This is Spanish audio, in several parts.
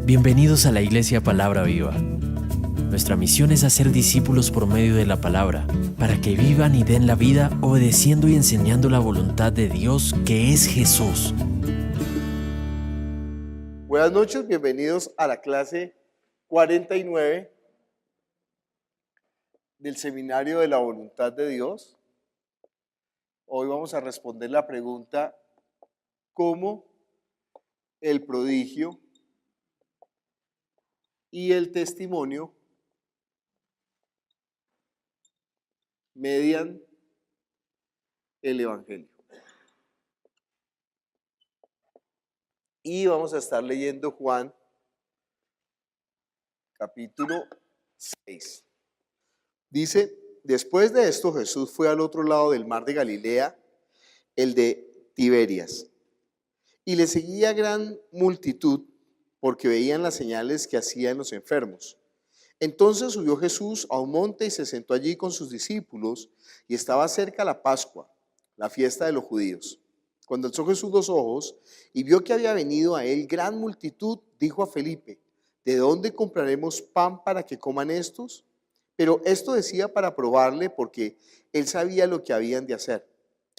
Bienvenidos a la Iglesia Palabra Viva. Nuestra misión es hacer discípulos por medio de la palabra, para que vivan y den la vida obedeciendo y enseñando la voluntad de Dios, que es Jesús. Buenas noches, bienvenidos a la clase 49 del Seminario de la Voluntad de Dios. Hoy vamos a responder la pregunta: ¿cómo el prodigio y el testimonio median el Evangelio? Y vamos a estar leyendo Juan capítulo 6. Dice: después de esto Jesús fue al otro lado del mar de Galilea, el de Tiberias, y le seguía gran multitud porque veían las señales que hacían los enfermos. Entonces subió Jesús a un monte y se sentó allí con sus discípulos, y estaba cerca la Pascua, la fiesta de los judíos. Cuando alzó Jesús los ojos y vio que había venido a él gran multitud, dijo a Felipe: ¿de dónde compraremos pan para que coman estos? Pero esto decía para probarle, porque él sabía lo que habían de hacer.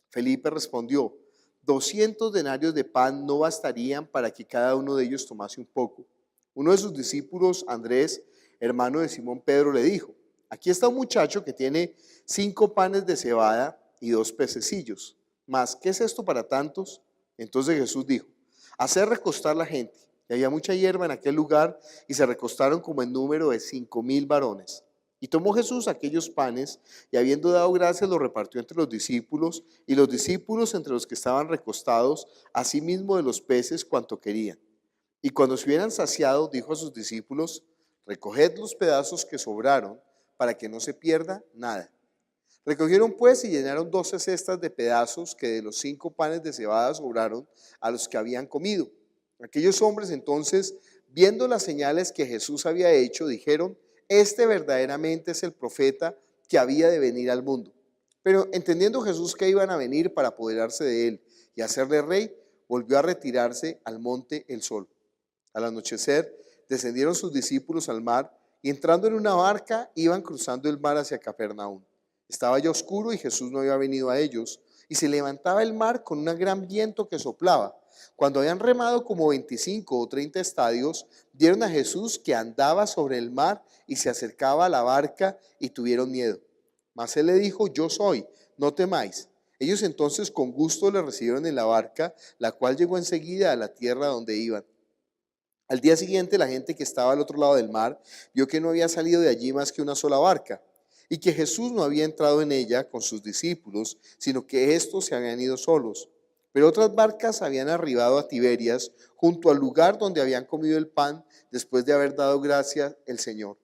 Felipe respondió: 200 denarios de pan no bastarían para que cada uno de ellos tomase un poco. Uno de sus discípulos, Andrés, hermano de Simón Pedro, le dijo: aquí está un muchacho que tiene 5 panes de cebada y 2 pececillos. Mas, ¿qué es esto para tantos? Entonces Jesús dijo: hacer recostar la gente. Y había mucha hierba en aquel lugar, y se recostaron como en número de 5,000 varones. Y tomó Jesús aquellos panes, y habiendo dado gracias, los repartió entre los discípulos, y los discípulos entre los que estaban recostados, asimismo de los peces cuanto querían. Y cuando se hubieran saciado, dijo a sus discípulos: recoged los pedazos que sobraron, para que no se pierda nada. Recogieron pues y llenaron 12 cestas de pedazos que de los 5 panes de cebada sobraron a los que habían comido. Aquellos hombres entonces, viendo las señales que Jesús había hecho, dijeron: este verdaderamente es el profeta que había de venir al mundo. Pero entendiendo Jesús que iban a venir para apoderarse de él y hacerle rey, volvió a retirarse al monte él solo. Al anochecer descendieron sus discípulos al mar, y entrando en una barca iban cruzando el mar hacia Capernaum. Estaba ya oscuro y Jesús no había venido a ellos, y se levantaba el mar con un gran viento que soplaba. Cuando habían remado como 25 o 30 estadios, vieron a Jesús que andaba sobre el mar y se acercaba a la barca, y tuvieron miedo. Mas él le dijo: yo soy, no temáis. Ellos entonces con gusto le recibieron en la barca, la cual llegó enseguida a la tierra donde iban. Al día siguiente, la gente que estaba al otro lado del mar vio que no había salido de allí más que una sola barca, y que Jesús no había entrado en ella con sus discípulos, sino que éstos se habían ido solos. Pero otras barcas habían arribado a Tiberias, junto al lugar donde habían comido el pan, después de haber dado gracias el Señor.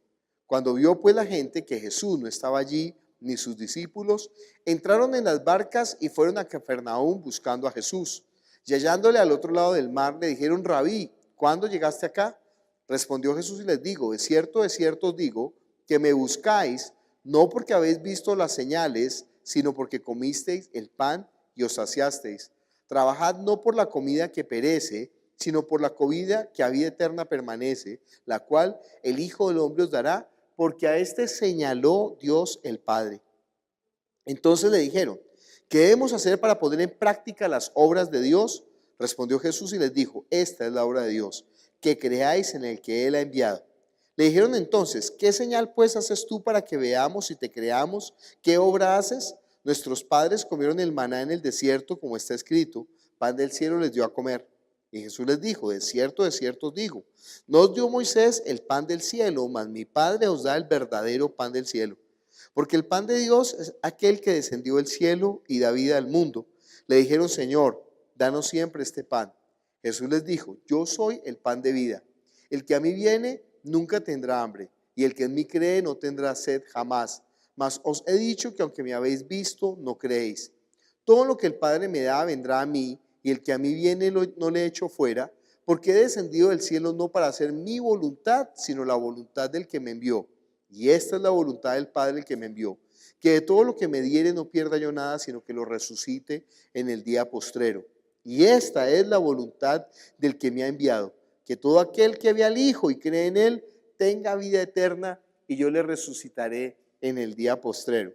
Cuando vio pues la gente que Jesús no estaba allí, ni sus discípulos, entraron en las barcas y fueron a Capernaum buscando a Jesús. Y hallándole al otro lado del mar, le dijeron: Rabí, ¿cuándo llegaste acá? Respondió Jesús y les dijo: de cierto os digo, que me buscáis, no porque habéis visto las señales, sino porque comisteis el pan y os saciasteis. Trabajad no por la comida que perece, sino por la comida que a vida eterna permanece, la cual el Hijo del Hombre os dará, porque a éste señaló Dios el Padre. Entonces le dijeron: ¿qué debemos hacer para poner en práctica las obras de Dios? Respondió Jesús y les dijo: esta es la obra de Dios, que creáis en el que Él ha enviado. Le dijeron entonces: ¿qué señal pues haces tú para que veamos y te creamos? ¿Qué obra haces? Nuestros padres comieron el maná en el desierto, como está escrito: pan del cielo les dio a comer. Y Jesús les dijo: de cierto os digo, no os dio Moisés el pan del cielo, mas mi Padre os da el verdadero pan del cielo. Porque el pan de Dios es aquel que descendió del cielo y da vida al mundo. Le dijeron: Señor, danos siempre este pan. Jesús les dijo: yo soy el pan de vida. El que a mí viene nunca tendrá hambre, y el que en mí cree no tendrá sed jamás. Mas os he dicho que aunque me habéis visto, no creéis. Todo lo que el Padre me da vendrá a mí, y el que a mí viene no le echo fuera, porque he descendido del cielo no para hacer mi voluntad, sino la voluntad del que me envió. Y esta es la voluntad del Padre el que me envió, que de todo lo que me diere no pierda yo nada, sino que lo resucite en el día postrero. Y esta es la voluntad del que me ha enviado, que todo aquel que ve al Hijo y cree en Él tenga vida eterna, y yo le resucitaré en el día postrero.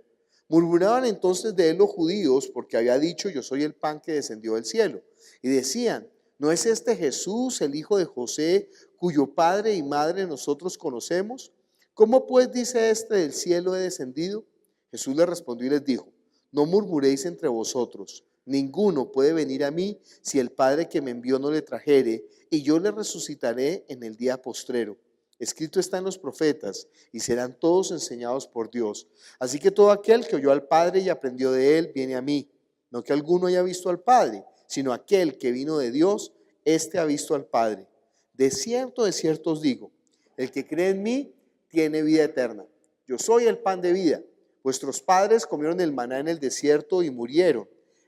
Murmuraban entonces de él los judíos, porque había dicho: yo soy el pan que descendió del cielo. Y decían: ¿no es este Jesús, el hijo de José, cuyo padre y madre nosotros conocemos? ¿Cómo pues dice este: del cielo he descendido? Jesús les respondió y les dijo: no murmuréis entre vosotros. Ninguno puede venir a mí si el Padre que me envió no le trajere, y yo le resucitaré en el día postrero. Escrito está en los profetas, y serán todos enseñados por Dios. Así que todo aquel que oyó al Padre y aprendió de él, viene a mí. No que alguno haya visto al Padre, sino aquel que vino de Dios, éste ha visto al Padre. De cierto os digo, el que cree en mí tiene vida eterna. Yo soy el pan de vida. Vuestros padres comieron el maná en el desierto y murieron.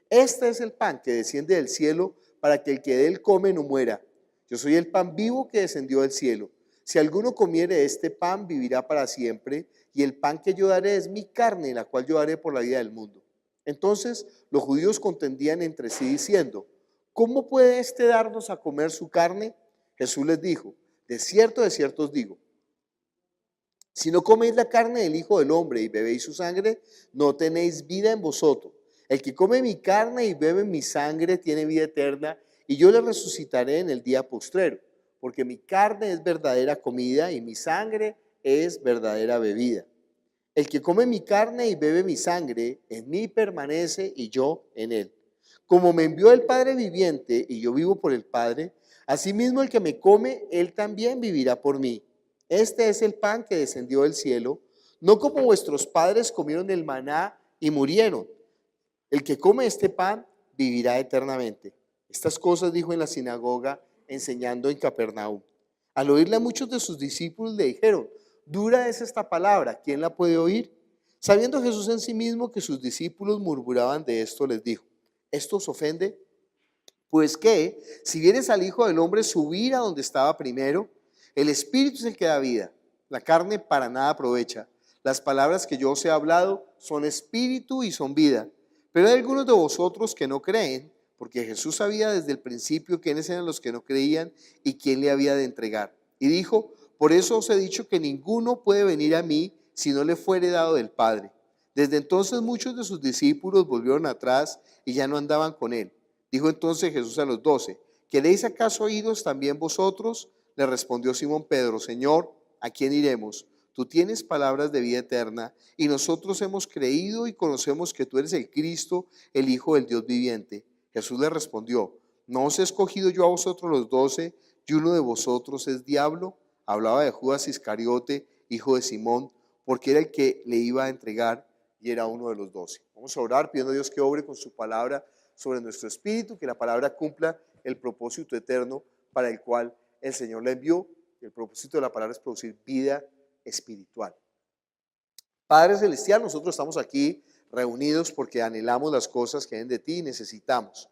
Este es el pan que desciende del cielo, para que el que de él come no muera. Yo soy el pan vivo que descendió del cielo. Si alguno comiere este pan, vivirá para siempre, y el pan que yo daré es mi carne, la cual yo daré por la vida del mundo. Entonces los judíos contendían entre sí diciendo: ¿cómo puede éste darnos a comer su carne? Jesús les dijo: de cierto os digo, si no coméis la carne del Hijo del Hombre y bebéis su sangre, no tenéis vida en vosotros. El que come mi carne y bebe mi sangre tiene vida eterna, y yo le resucitaré en el día postrero. Porque mi carne es verdadera comida y mi sangre es verdadera bebida. El que come mi carne y bebe mi sangre, en mí permanece y yo en él. Como me envió el Padre viviente y yo vivo por el Padre, asimismo el que me come, él también vivirá por mí. Este es el pan que descendió del cielo, no como vuestros padres comieron el maná y murieron. El que come este pan vivirá eternamente. Estas cosas dijo en la sinagoga, enseñando en Capernaum. Al oírla, muchos de sus discípulos le dijeron: dura es esta palabra, ¿quién la puede oír? Sabiendo Jesús en sí mismo que sus discípulos murmuraban de esto, les dijo: ¿esto os ofende? Pues que, si vienes al Hijo del Hombre subir a donde estaba primero, el Espíritu es el que da vida, la carne para nada aprovecha. Las palabras que yo os he hablado son espíritu y son vida. Pero hay algunos de vosotros que no creen, porque Jesús sabía desde el principio quiénes eran los que no creían y quién le había de entregar. Y dijo: por eso os he dicho que ninguno puede venir a mí si no le fuere dado del Padre. Desde entonces muchos de sus discípulos volvieron atrás y ya no andaban con él. Dijo entonces Jesús a los 12: ¿queréis acaso iros también vosotros? Le respondió Simón Pedro: Señor, ¿a quién iremos? Tú tienes palabras de vida eterna, y nosotros hemos creído y conocemos que tú eres el Cristo, el Hijo del Dios viviente. Jesús le respondió: ¿no os he escogido yo a vosotros los 12, y uno de vosotros es diablo? Hablaba de Judas Iscariote, hijo de Simón, porque era el que le iba a entregar y era uno de los 12. Vamos a orar pidiendo a Dios que obre con su palabra sobre nuestro espíritu, que la palabra cumpla el propósito eterno para el cual el Señor la envió. El propósito de la palabra es producir vida espiritual. Padre Celestial, nosotros estamos aquí reunidos porque anhelamos las cosas que vienen de ti y necesitamos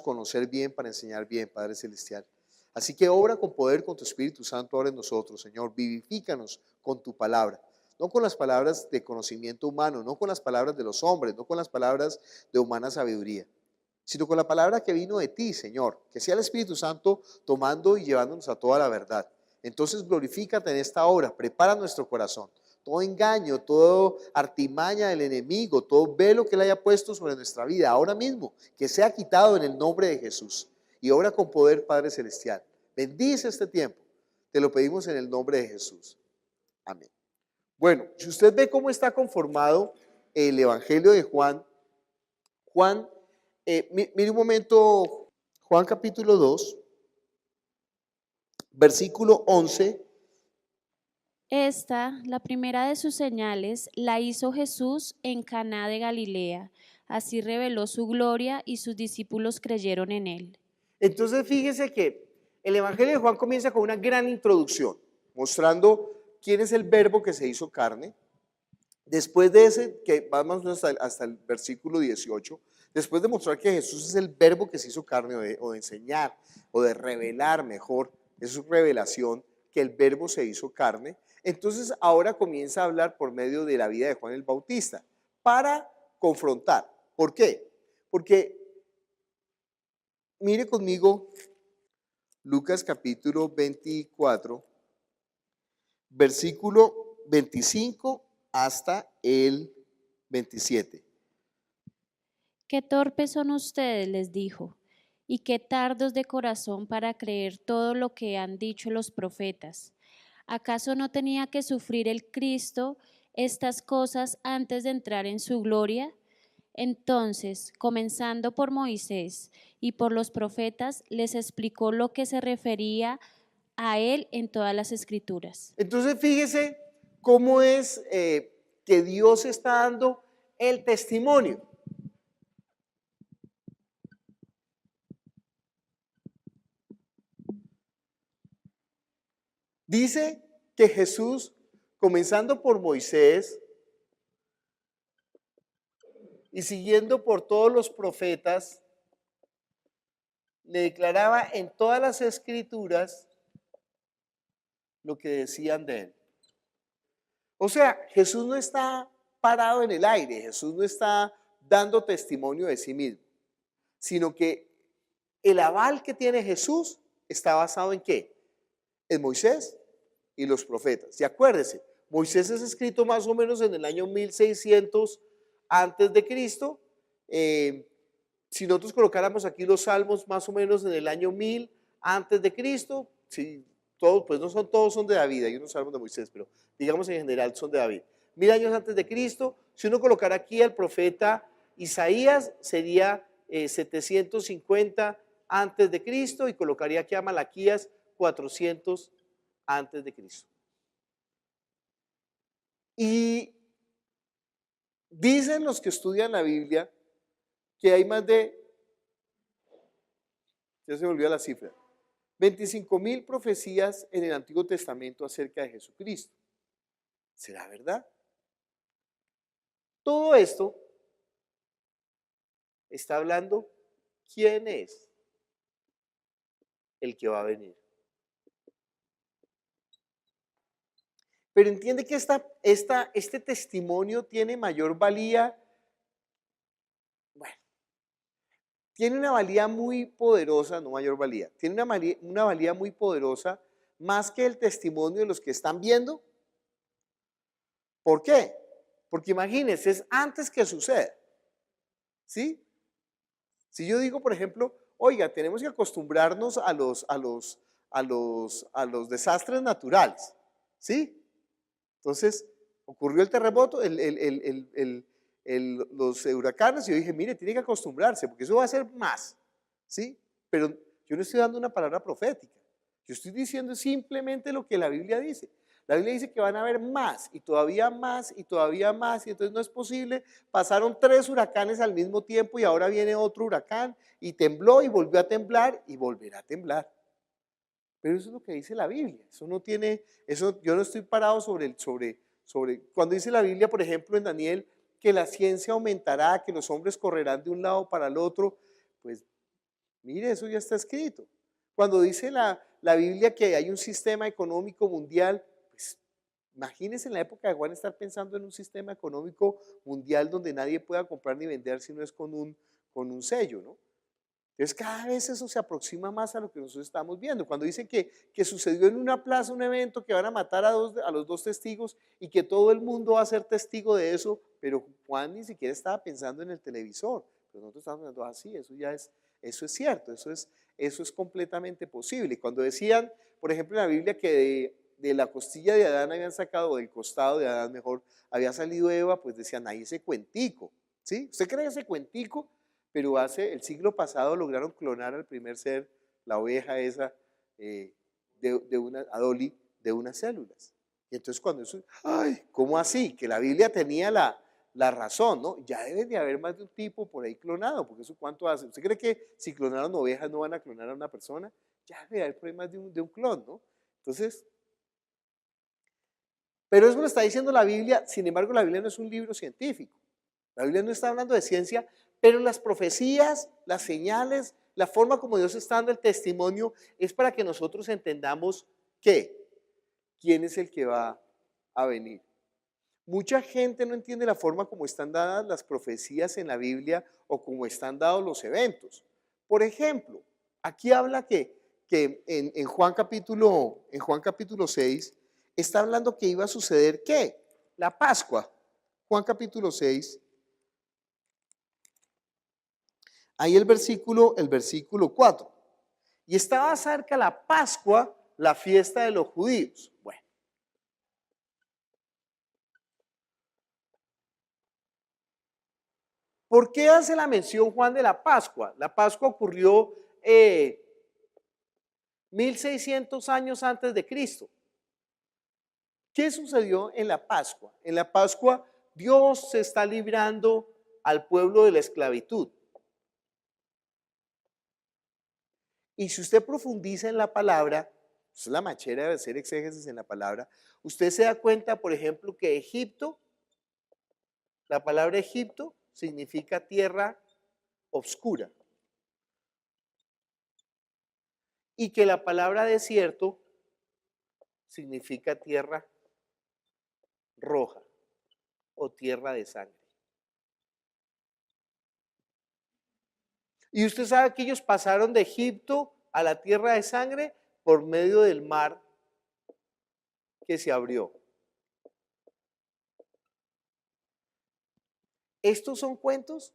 conocer bien para enseñar bien, Padre Celestial. Así que obra con poder, con tu Espíritu Santo ahora en nosotros, Señor. Vivifícanos con tu palabra, no con las palabras de conocimiento humano, no con las palabras de los hombres, no con las palabras de humana sabiduría, sino con la palabra que vino de ti, Señor. Que sea el Espíritu Santo tomando y llevándonos a toda la verdad. Entonces glorifícate en esta hora, prepara nuestro corazón. Todo engaño, toda artimaña del enemigo, todo velo que él haya puesto sobre nuestra vida, ahora mismo, que sea quitado en el nombre de Jesús. Y obra con poder, Padre Celestial. Bendice este tiempo. Te lo pedimos en el nombre de Jesús. Amén. Bueno, si usted ve cómo está conformado el Evangelio de Juan, mire un momento, Juan capítulo 2, versículo 11. Esta, la primera de sus señales, la hizo Jesús en Caná de Galilea. Así reveló su gloria y sus discípulos creyeron en él. Entonces fíjese que el Evangelio de Juan comienza con una gran introducción, mostrando quién es el verbo que se hizo carne. Después de ese, que vamos hasta el versículo 18, después de mostrar que Jesús es el verbo que se hizo carne, o de enseñar, o de revelar mejor, es su revelación, que el verbo se hizo carne. Entonces ahora comienza a hablar por medio de la vida de Juan el Bautista, para confrontar. ¿Por qué? Porque, mire conmigo, Lucas capítulo 24, versículo 25 hasta el 27. Qué torpes son ustedes, les dijo, y qué tardos de corazón para creer todo lo que han dicho los profetas. ¿Acaso no tenía que sufrir el Cristo estas cosas antes de entrar en su gloria? Entonces, comenzando por Moisés y por los profetas, les explicó lo que se refería a él en todas las escrituras. Entonces fíjese cómo es que Dios está dando el testimonio. Dice que Jesús, comenzando por Moisés y siguiendo por todos los profetas, le declaraba en todas las escrituras lo que decían de él. O sea, Jesús no está parado en el aire, Jesús no está dando testimonio de sí mismo, sino que el aval que tiene Jesús está basado en ¿qué? En Moisés y los profetas. Y acuérdese, Moisés es escrito más o menos en el año 1600 antes de Cristo. Si nosotros colocáramos aquí los salmos más o menos en el año 1000 antes de Cristo, si todos, pues no son todos son de David, hay unos salmos de Moisés, pero digamos en general son de David. 1000 años antes de Cristo, si uno colocara aquí al profeta Isaías, sería 750 antes de Cristo, y colocaría aquí a Malaquías 400 antes de Cristo. Y dicen los que estudian la Biblia que hay más de, ya se me olvidó la cifra, 25,000 profecías en el Antiguo Testamento acerca de Jesucristo. ¿Será verdad? Todo esto está hablando quién es el que va a venir. Pero entiende que este testimonio tiene mayor valía. Bueno, tiene una valía muy poderosa, no mayor valía, tiene una valía muy poderosa más que el testimonio de los que están viendo. ¿Por qué? Porque imagínense, es antes que suceda. ¿Sí? Si yo digo, por ejemplo, oiga, tenemos que acostumbrarnos a los desastres naturales. ¿Sí? Entonces, ocurrió el terremoto, los huracanes, y yo dije, mire, tiene que acostumbrarse, porque eso va a ser más, ¿sí? Pero yo no estoy dando una palabra profética, yo estoy diciendo simplemente lo que la Biblia dice. La Biblia dice que van a haber más, y todavía más, y todavía más, y entonces no es posible. Pasaron 3 huracanes al mismo tiempo, y ahora viene otro huracán, y tembló, y volvió a temblar, y volverá a temblar. Pero eso es lo que dice la Biblia. Eso no tiene, eso yo no estoy parado sobre cuando dice la Biblia, por ejemplo, en Daniel, que la ciencia aumentará, que los hombres correrán de un lado para el otro, pues mire, eso ya está escrito. Cuando dice la Biblia que hay un sistema económico mundial, pues imagínense en la época de Juan estar pensando en un sistema económico mundial donde nadie pueda comprar ni vender si no es con un sello, ¿no? Entonces cada vez eso se aproxima más a lo que nosotros estamos viendo. Cuando dicen que sucedió en una plaza un evento, que van a matar a los 2 testigos y que todo el mundo va a ser testigo de eso, pero Juan ni siquiera estaba pensando en el televisor. Pero nosotros estamos pensando, sí, eso es cierto, eso es completamente posible. Y cuando decían, por ejemplo, en la Biblia que de la costilla de Adán habían sacado, o del costado de Adán mejor, había salido Eva, pues decían, ahí ese cuentico, ¿sí? ¿Usted cree ese cuentico? Pero el siglo pasado lograron clonar al primer ser, la oveja esa, a Dolly, de unas células. Y entonces cuando eso, ay, ¿cómo así? Que la Biblia tenía la razón, ¿no? Ya debe de haber más de un tipo por ahí clonado, porque eso ¿cuánto hace? ¿Usted cree que si clonaron ovejas no van a clonar a una persona? Ya debe haber por ahí más de un clon, ¿no? Entonces, pero eso lo está diciendo la Biblia. Sin embargo, la Biblia no es un libro científico. La Biblia no está hablando de ciencia, pero las profecías, las señales, la forma como Dios está dando el testimonio es para que nosotros entendamos quién es el que va a venir. Mucha gente no entiende la forma como están dadas las profecías en la Biblia o como están dados los eventos. Por ejemplo, aquí habla que que en Juan capítulo 6 está hablando que iba a suceder ¿qué? La Pascua. Juan capítulo 6. Ahí el versículo 4. Y estaba cerca la Pascua, la fiesta de los judíos. Bueno. ¿Por qué hace la mención Juan de la Pascua? La Pascua ocurrió 1600 años antes de Cristo. ¿Qué sucedió en la Pascua? En la Pascua Dios se está librando al pueblo de la esclavitud. Y si usted profundiza en la palabra, es la machera de hacer exégesis en la palabra, usted se da cuenta, por ejemplo, que Egipto, la palabra Egipto significa tierra oscura. Y que la palabra desierto significa tierra roja o tierra de sangre. Y usted sabe que ellos pasaron de Egipto a la tierra de sangre por medio del mar que se abrió. ¿Estos son cuentos?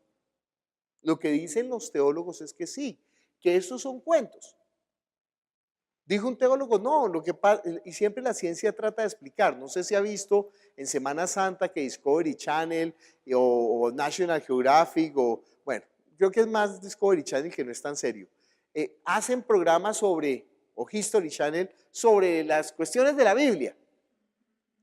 Lo que dicen los teólogos es que sí, que estos son cuentos. Dijo un teólogo, no, y siempre la ciencia trata de explicar. No sé si ha visto en Semana Santa que Discovery Channel o National Geographic, bueno, creo que es más Discovery Channel, que no es tan serio. Hacen programas o History Channel, sobre las cuestiones de la Biblia.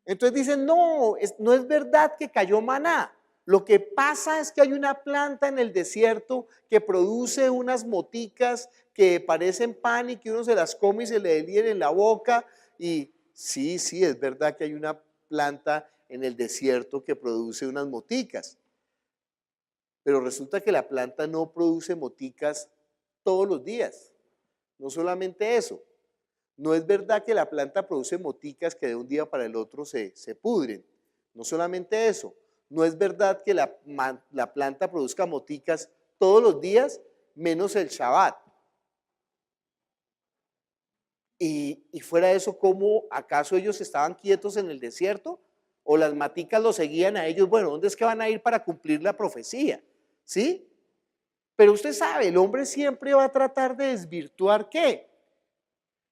Entonces dicen, no es verdad que cayó maná. Lo que pasa es que hay una planta en el desierto que produce unas moticas que parecen pan y que uno se las come y se le hieren en la boca. Y sí, es verdad que hay una planta en el desierto que produce unas moticas. Pero resulta que la planta no produce moticas todos los días. No solamente eso. No es verdad que la planta produce moticas que de un día para el otro se pudren. No solamente eso. No es verdad que la planta produzca moticas todos los días, menos el Shabbat. Y fuera de eso, ¿cómo acaso ellos estaban quietos en el desierto? ¿O las maticas los seguían a ellos? Bueno, ¿dónde es que van a ir para cumplir la profecía? ¿Sí? Pero usted sabe, el hombre siempre va a tratar de desvirtuar ¿qué?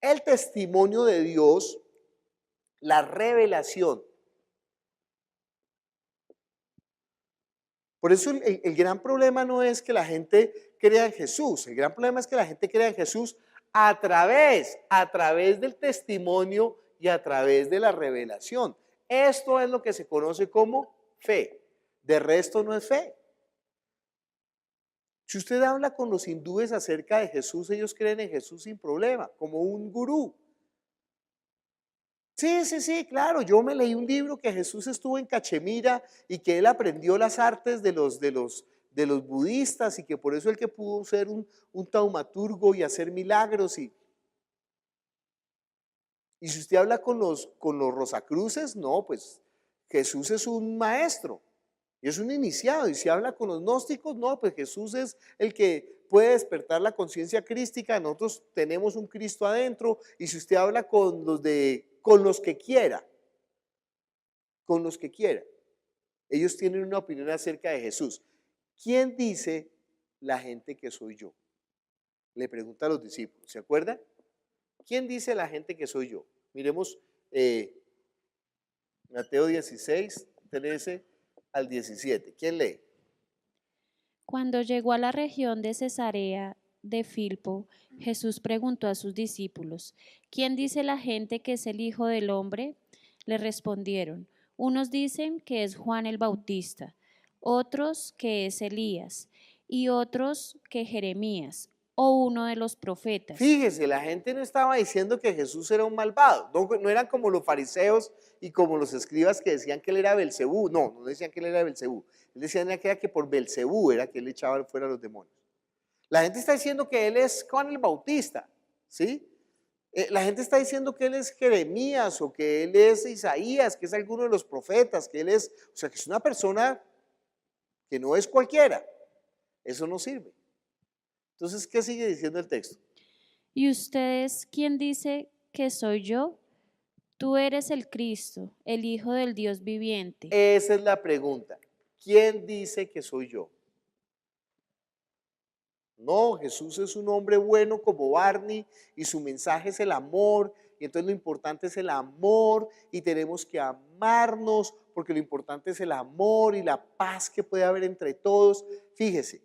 El testimonio de Dios, la revelación. Por eso el gran problema no es que la gente crea en Jesús, el gran problema es que la gente crea en Jesús a través del testimonio y a través de la revelación. Esto es lo que se conoce como fe. De resto no es fe. Si usted habla con los hindúes acerca de Jesús, ellos creen en Jesús sin problema, como un gurú. Sí, claro, yo me leí un libro que Jesús estuvo en Cachemira y que él aprendió las artes de los budistas y que por eso él que pudo ser un taumaturgo y hacer milagros. Y si usted habla con los rosacruces, no, pues Jesús es un maestro y es un iniciado. Y si habla con los gnósticos, no, pues Jesús es el que puede despertar la conciencia crística. Nosotros tenemos un Cristo adentro. Y si usted habla con los que quiera, ellos tienen una opinión acerca de Jesús. ¿Quién dice la gente que soy yo? Le pregunta a los discípulos, ¿se acuerdan? ¿Quién dice la gente que soy yo? Miremos Mateo 16, 13 al 17. ¿Quién lee? Cuando llegó a la región de Cesarea de Filipo, Jesús preguntó a sus discípulos, ¿quién dice la gente que es el Hijo del Hombre? Le respondieron, unos dicen que es Juan el Bautista, otros que es Elías y otros que Jeremías o uno de los profetas. Fíjese, la gente no estaba diciendo que Jesús era un malvado, no eran como los fariseos y como los escribas que decían que él era Belcebú, no decían que él era Belcebú, él decía que por Belcebú era que él echaba fuera a los demonios. La gente está diciendo que él es Juan el Bautista, ¿sí? La gente está diciendo que él es Jeremías o que él es Isaías, que es alguno de los profetas, que él es, o sea, que es una persona que no es cualquiera. Eso no sirve. Entonces, ¿qué sigue diciendo el texto? ¿Y ustedes quién dice que soy yo? Tú eres el Cristo, el Hijo del Dios viviente. Esa es la pregunta. ¿Quién dice que soy yo? No, Jesús es un hombre bueno como Barney y su mensaje es el amor, y entonces lo importante es el amor y tenemos que amarnos porque lo importante es el amor y la paz que puede haber entre todos. Fíjese,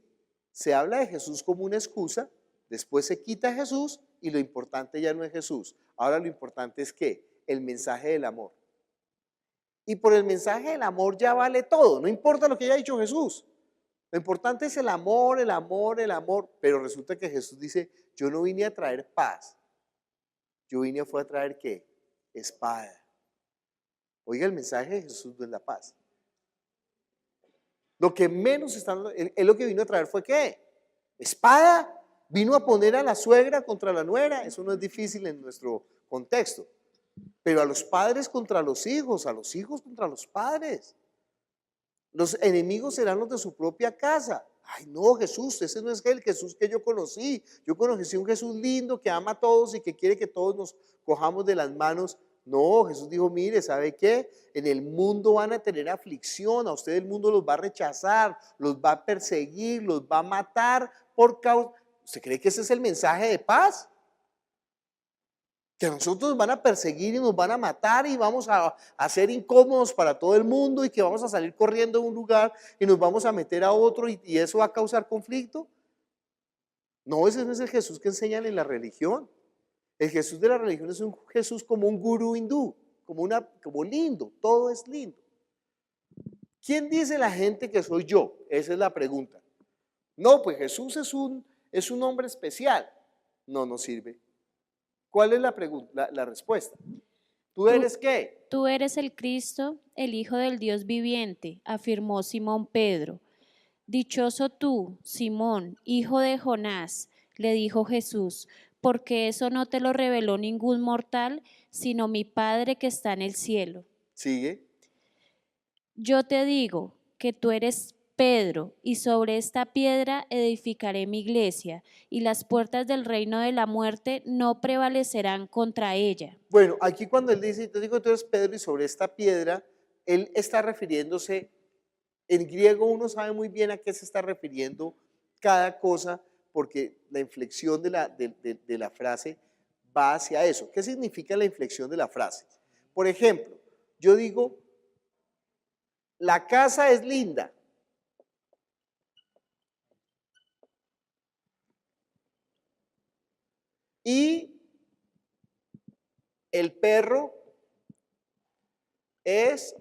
se habla de Jesús como una excusa, después se quita a Jesús y lo importante ya no es Jesús. Ahora lo importante es que el mensaje del amor. Y por el mensaje del amor ya vale todo, no importa lo que haya dicho Jesús. Lo importante es el amor, el amor, el amor. Pero resulta que Jesús dice, yo no vine a traer paz. Yo vine a traer ¿qué? Espada. Oiga, el mensaje de Jesús no es la paz. Lo que menos está, él lo que vino a traer fue ¿qué? Espada. Vino a poner a la suegra contra la nuera. Eso no es difícil en nuestro contexto. Pero a los padres contra los hijos, a los hijos contra los padres. Los enemigos serán los de su propia casa. Ay, no, Jesús, ese no es el Jesús que yo conocí. Yo conocí un Jesús lindo que ama a todos y que quiere que todos nos cojamos de las manos. No, Jesús dijo, mire, ¿sabe qué? En el mundo van a tener aflicción, a usted el mundo los va a rechazar, los va a perseguir, los va a matar por causa. ¿Usted cree que ese es el mensaje de paz? Que a nosotros nos van a perseguir y nos van a matar y vamos a ser incómodos para todo el mundo y que vamos a salir corriendo de un lugar y nos vamos a meter a otro y eso va a causar conflicto. No, ese no es el Jesús que enseñan en la religión. El Jesús de la religión es un Jesús como un gurú hindú, como lindo, todo es lindo. ¿Quién dice la gente que soy yo? Esa es la pregunta. No, pues Jesús es un hombre especial. No, no sirve. ¿Cuál es la pregunta, la respuesta? ¿Tú eres qué? Tú eres el Cristo, el Hijo del Dios viviente, afirmó Simón Pedro. Dichoso tú, Simón, hijo de Jonás, le dijo Jesús, porque eso no te lo reveló ningún mortal, sino mi Padre que está en el cielo. Sigue. Yo te digo que tú eres Pedro, y sobre esta piedra edificaré mi iglesia, y las puertas del reino de la muerte no prevalecerán contra ella. Bueno, aquí cuando él dice, te digo, tú eres Pedro y sobre esta piedra, él está refiriéndose, en griego uno sabe muy bien a qué se está refiriendo cada cosa, porque la inflexión de la frase va hacia eso. ¿Qué significa la inflexión de la frase? Por ejemplo, yo digo, la casa es linda. Y el perro es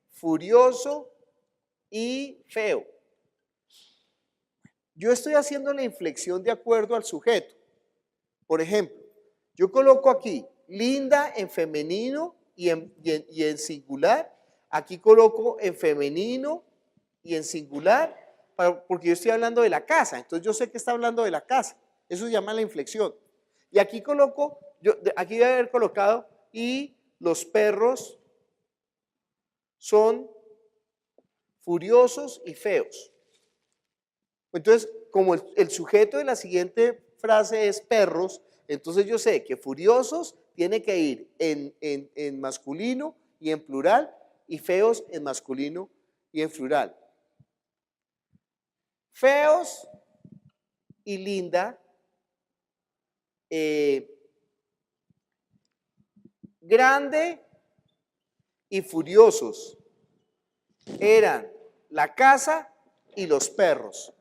furioso y feo. Yo estoy haciendo la inflexión de acuerdo al sujeto. Por ejemplo, yo coloco aquí linda en femenino y en singular. Aquí coloco en femenino y en singular, porque yo estoy hablando de la casa. Entonces yo sé que está hablando de la casa. Eso se llama la inflexión. Y aquí coloco, aquí debe haber colocado, y los perros son furiosos y feos. Entonces, como el sujeto de la siguiente frase es perros, entonces yo sé que furiosos tiene que ir en masculino y en plural, y feos en masculino y en plural. Feos y linda, grande y furiosos eran la casa y los perros.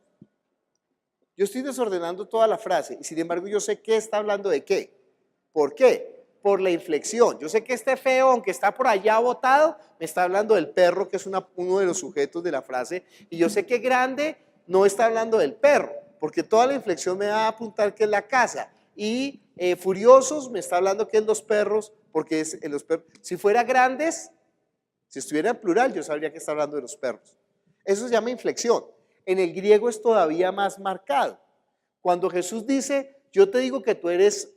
Yo estoy desordenando toda la frase y sin embargo yo sé qué está hablando de qué. ¿Por qué? Por la inflexión. Yo sé que este feo, aunque está por allá botado, me está hablando del perro, que es uno de los sujetos de la frase, y yo sé que grande no está hablando del perro, porque toda la inflexión me va a apuntar que es la casa. Y furiosos me está hablando que es los perros, porque es los perros. Si fuera grandes, si estuviera en plural, yo sabría que está hablando de los perros. Eso se llama inflexión. En el griego es todavía más marcado. Cuando Jesús dice, yo te digo que tú eres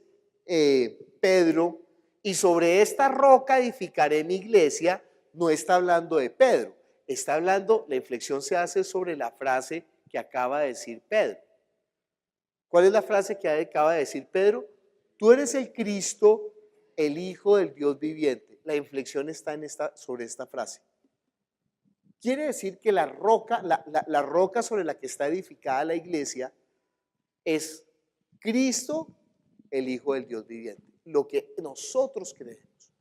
Pedro, y sobre esta roca edificaré mi iglesia, no está hablando de Pedro. Está hablando, la inflexión se hace sobre la frase que acaba de decir Pedro. ¿Cuál es la frase que acaba de decir Pedro? tú eres el Cristo, el Hijo del Dios viviente. La inflexión está sobre esta frase. Quiere decir que la roca sobre la que está edificada la iglesia es Cristo, el Hijo del Dios viviente. Lo que nosotros creemos,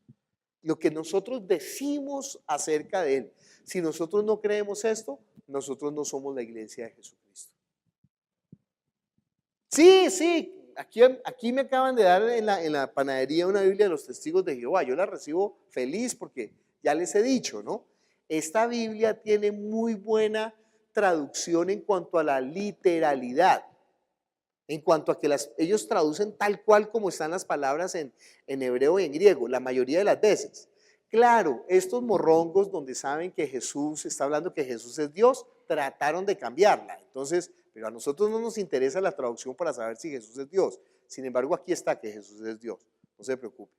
lo que nosotros decimos acerca de Él. Si nosotros no creemos esto, nosotros no somos la iglesia de Jesucristo. Sí, aquí me acaban de dar en la panadería una Biblia de los Testigos de Jehová. Yo la recibo feliz porque ya les he dicho, ¿no? Esta Biblia tiene muy buena traducción en cuanto a la literalidad, en cuanto a que ellos traducen tal cual como están las palabras en hebreo y en griego, la mayoría de las veces. Claro, estos morrongos donde saben que Jesús está hablando que Jesús es Dios, trataron de cambiarla. Entonces, pero a nosotros no nos interesa la traducción para saber si Jesús es Dios. Sin embargo, aquí está que Jesús es Dios, no se preocupe.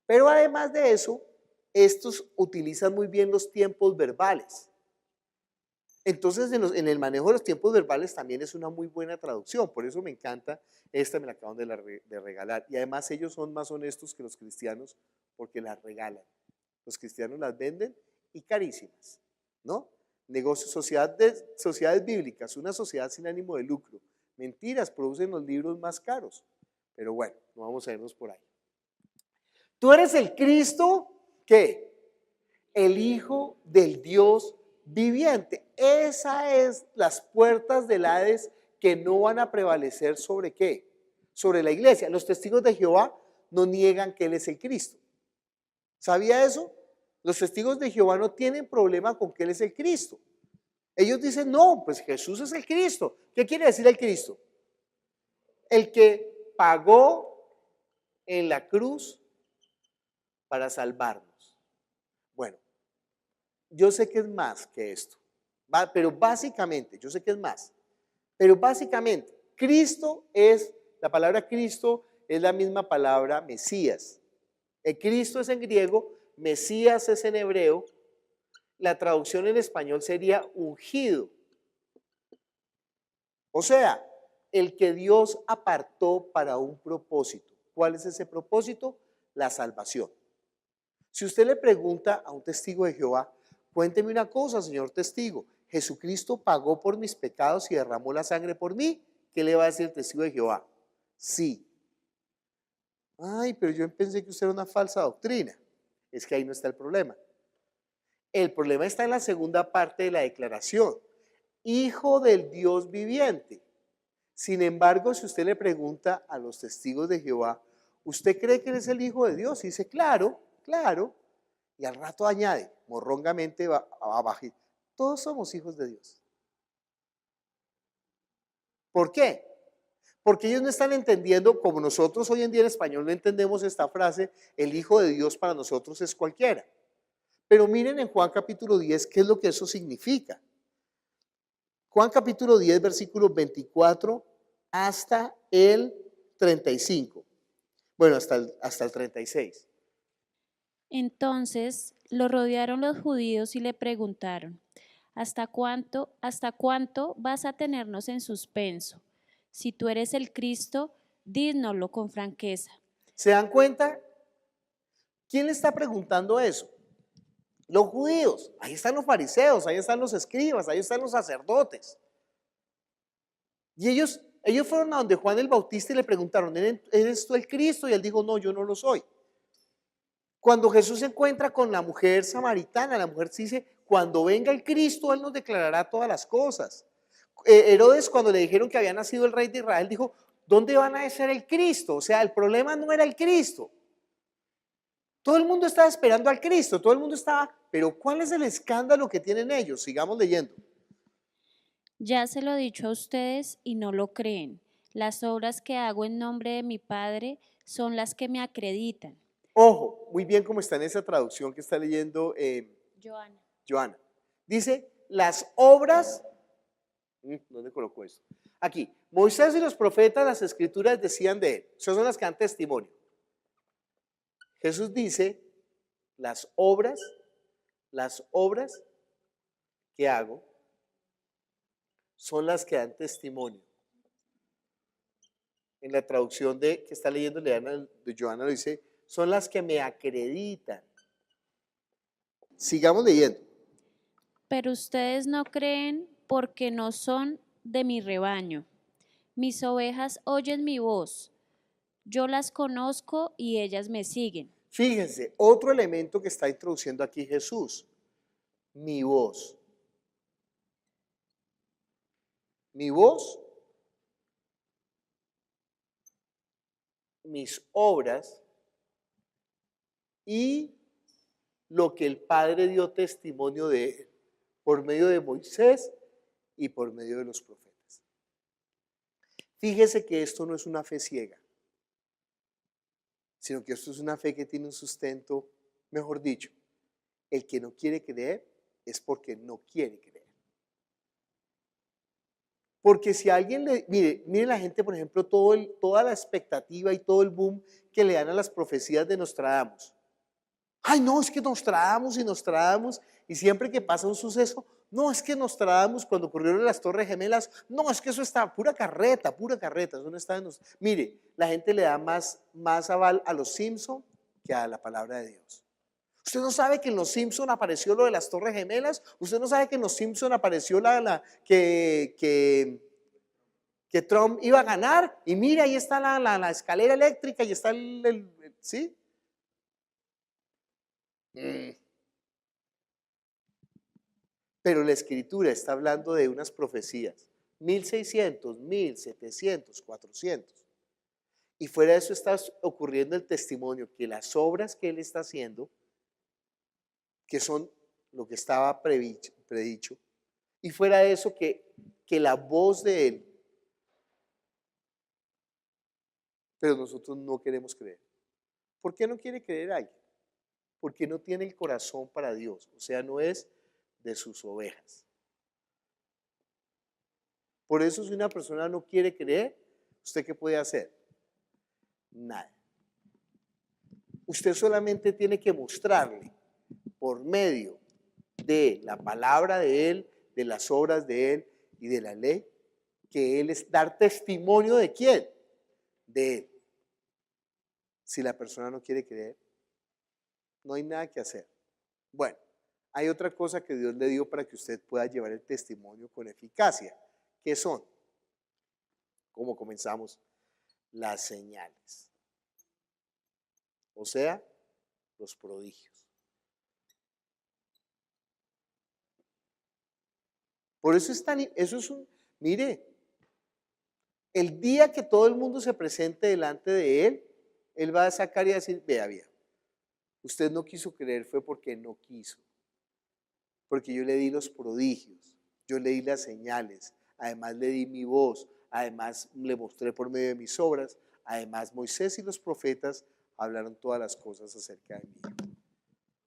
Pero además de eso, estos utilizan muy bien los tiempos verbales. Entonces, en el manejo de los tiempos verbales también es una muy buena traducción. Por eso me encanta, esta me la acaban de regalar. Y además ellos son más honestos que los cristianos porque las regalan. Los cristianos las venden y carísimas, ¿no? Negocios, sociedades bíblicas, una sociedad sin ánimo de lucro. Mentiras, producen los libros más caros. Pero bueno, no vamos a irnos por ahí. Tú eres el Cristo, ¿qué? El Hijo del Dios viviente. Esas es las puertas del Hades que no van a prevalecer sobre ¿qué? Sobre la iglesia. Los testigos de Jehová no niegan que Él es el Cristo. ¿Sabía eso? Los testigos de Jehová no tienen problema con que Él es el Cristo. Ellos dicen, no, pues Jesús es el Cristo. ¿Qué quiere decir el Cristo? El que pagó en la cruz para salvarnos. Bueno, yo sé que es más que esto, pero básicamente, yo sé que es más, pero básicamente, la palabra Cristo es la misma palabra Mesías. El Cristo es en griego, Mesías es en hebreo, la traducción en español sería ungido. O sea, el que Dios apartó para un propósito. ¿Cuál es ese propósito? La salvación. Si usted le pregunta a un testigo de Jehová, cuénteme una cosa, señor testigo, Jesucristo pagó por mis pecados y derramó la sangre por mí, ¿qué le va a decir el testigo de Jehová? Sí. Ay, pero yo pensé que usted era una falsa doctrina. Es que ahí no está el problema. El problema está en la segunda parte de la declaración. Hijo del Dios viviente. Sin embargo, si usted le pregunta a los testigos de Jehová, ¿usted cree que él es el Hijo de Dios? Y dice, claro. Y al rato añade, morrongamente abajo, todos somos hijos de Dios. ¿Por qué? Porque ellos no están entendiendo, como nosotros hoy en día en español no entendemos esta frase, el Hijo de Dios para nosotros es cualquiera. Pero miren en Juan capítulo 10, ¿qué es lo que eso significa? Juan capítulo 10, versículos 24 hasta el 35. Bueno, hasta el 36. Entonces lo rodearon los judíos y le preguntaron, ¿hasta cuánto vas a tenernos en suspenso? Si tú eres el Cristo, dínoslo con franqueza. ¿Se dan cuenta? ¿Quién le está preguntando eso? Los judíos. Ahí están los fariseos, ahí están los escribas, ahí están los sacerdotes. Y ellos fueron a donde Juan el Bautista y le preguntaron, ¿eres tú el Cristo? Y él dijo, no, yo no lo soy. Cuando Jesús se encuentra con la mujer samaritana, la mujer dice, cuando venga el Cristo, Él nos declarará todas las cosas. Herodes, cuando le dijeron que había nacido el rey de Israel, dijo, ¿dónde van a ser el Cristo? O sea, el problema no era el Cristo. Todo el mundo estaba esperando al Cristo, todo el mundo estaba, pero ¿cuál es el escándalo que tienen ellos? Sigamos leyendo. Ya se lo he dicho a ustedes y no lo creen. Las obras que hago en nombre de mi Padre son las que me acreditan. Ojo, muy bien como está en esa traducción que está leyendo Joana. Dice, las obras, ¿dónde colocó esto? Aquí, Moisés y los profetas, las escrituras decían de él, esas son las que dan testimonio. Jesús dice, las obras que hago son las que dan testimonio. En la traducción que está leyendo Leana de Johanna lo dice, son las que me acreditan. Sigamos leyendo. Pero ustedes no creen porque no son de mi rebaño. Mis ovejas oyen mi voz. Yo las conozco y ellas me siguen. Fíjense, otro elemento que está introduciendo aquí Jesús, mi voz. Mi voz, mis obras y lo que el Padre dio testimonio de él por medio de Moisés y por medio de los profetas. Fíjese que esto no es una fe ciega, sino que esto es una fe que tiene un sustento, mejor dicho, el que no quiere creer es porque no quiere creer. Porque si alguien mire la gente, por ejemplo, toda la expectativa y todo el boom que le dan a las profecías de Nostradamus. Ay, no, es que Nostradamus y siempre que pasa un suceso, no, es que Nostradamus cuando ocurrieron las Torres Gemelas, no, es que eso está pura carreta, eso no está en Mire, la gente le da más aval a los Simpson que a la palabra de Dios. ¿Usted no sabe que en los Simpson apareció lo de las Torres Gemelas? ¿Usted no sabe que en los Simpson apareció que Trump iba a ganar? Y mira, ahí está la escalera eléctrica y está ¿sí? Pero la Escritura está hablando de unas profecías, 1600, 1700, 400. Y fuera de eso está ocurriendo el testimonio que las obras que él está haciendo, que son lo que estaba predicho, y fuera de eso que la voz de él, pero nosotros no queremos creer. ¿Por qué no quiere creer alguien? Porque no tiene el corazón para Dios, o sea, no es de sus ovejas. Por eso si una persona no quiere creer, ¿usted qué puede hacer? Nada. Usted solamente tiene que mostrarle por medio de la palabra de él, de las obras de él y de la ley, que él es dar testimonio de quién, de él. Si la persona no quiere creer, no hay nada que hacer. Bueno, hay otra cosa que Dios le dio para que usted pueda llevar el testimonio con eficacia. ¿Qué son? ¿Cómo comenzamos? Las señales. O sea, los prodigios. Por eso mire, el día que todo el mundo se presente delante de él va a sacar y a decir, vea, usted no quiso creer, fue porque no quiso. Porque yo le di los prodigios, yo le di las señales, además le di mi voz, además le mostré por medio de mis obras, además Moisés y los profetas hablaron todas las cosas acerca de mí.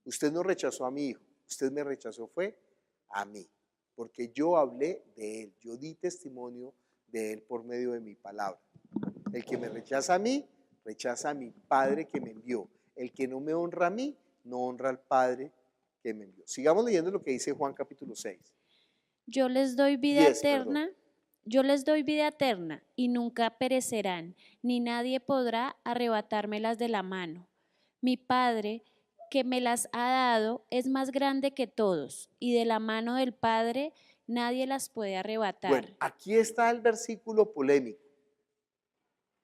Usted no rechazó a mi hijo, usted me rechazó fue a mí, porque yo hablé de él, yo di testimonio de él por medio de mi palabra. El que me rechaza a mí, rechaza a mi Padre que me envió. El que no me honra a mí, no honra al Padre que me envió. Sigamos leyendo lo que dice Juan capítulo 6. Yo les doy vida eterna. Yo les doy vida eterna y nunca perecerán, ni nadie podrá arrebatármelas de la mano. Mi Padre, que me las ha dado, es más grande que todos, y de la mano del Padre nadie las puede arrebatar. Bueno, aquí está el versículo polémico,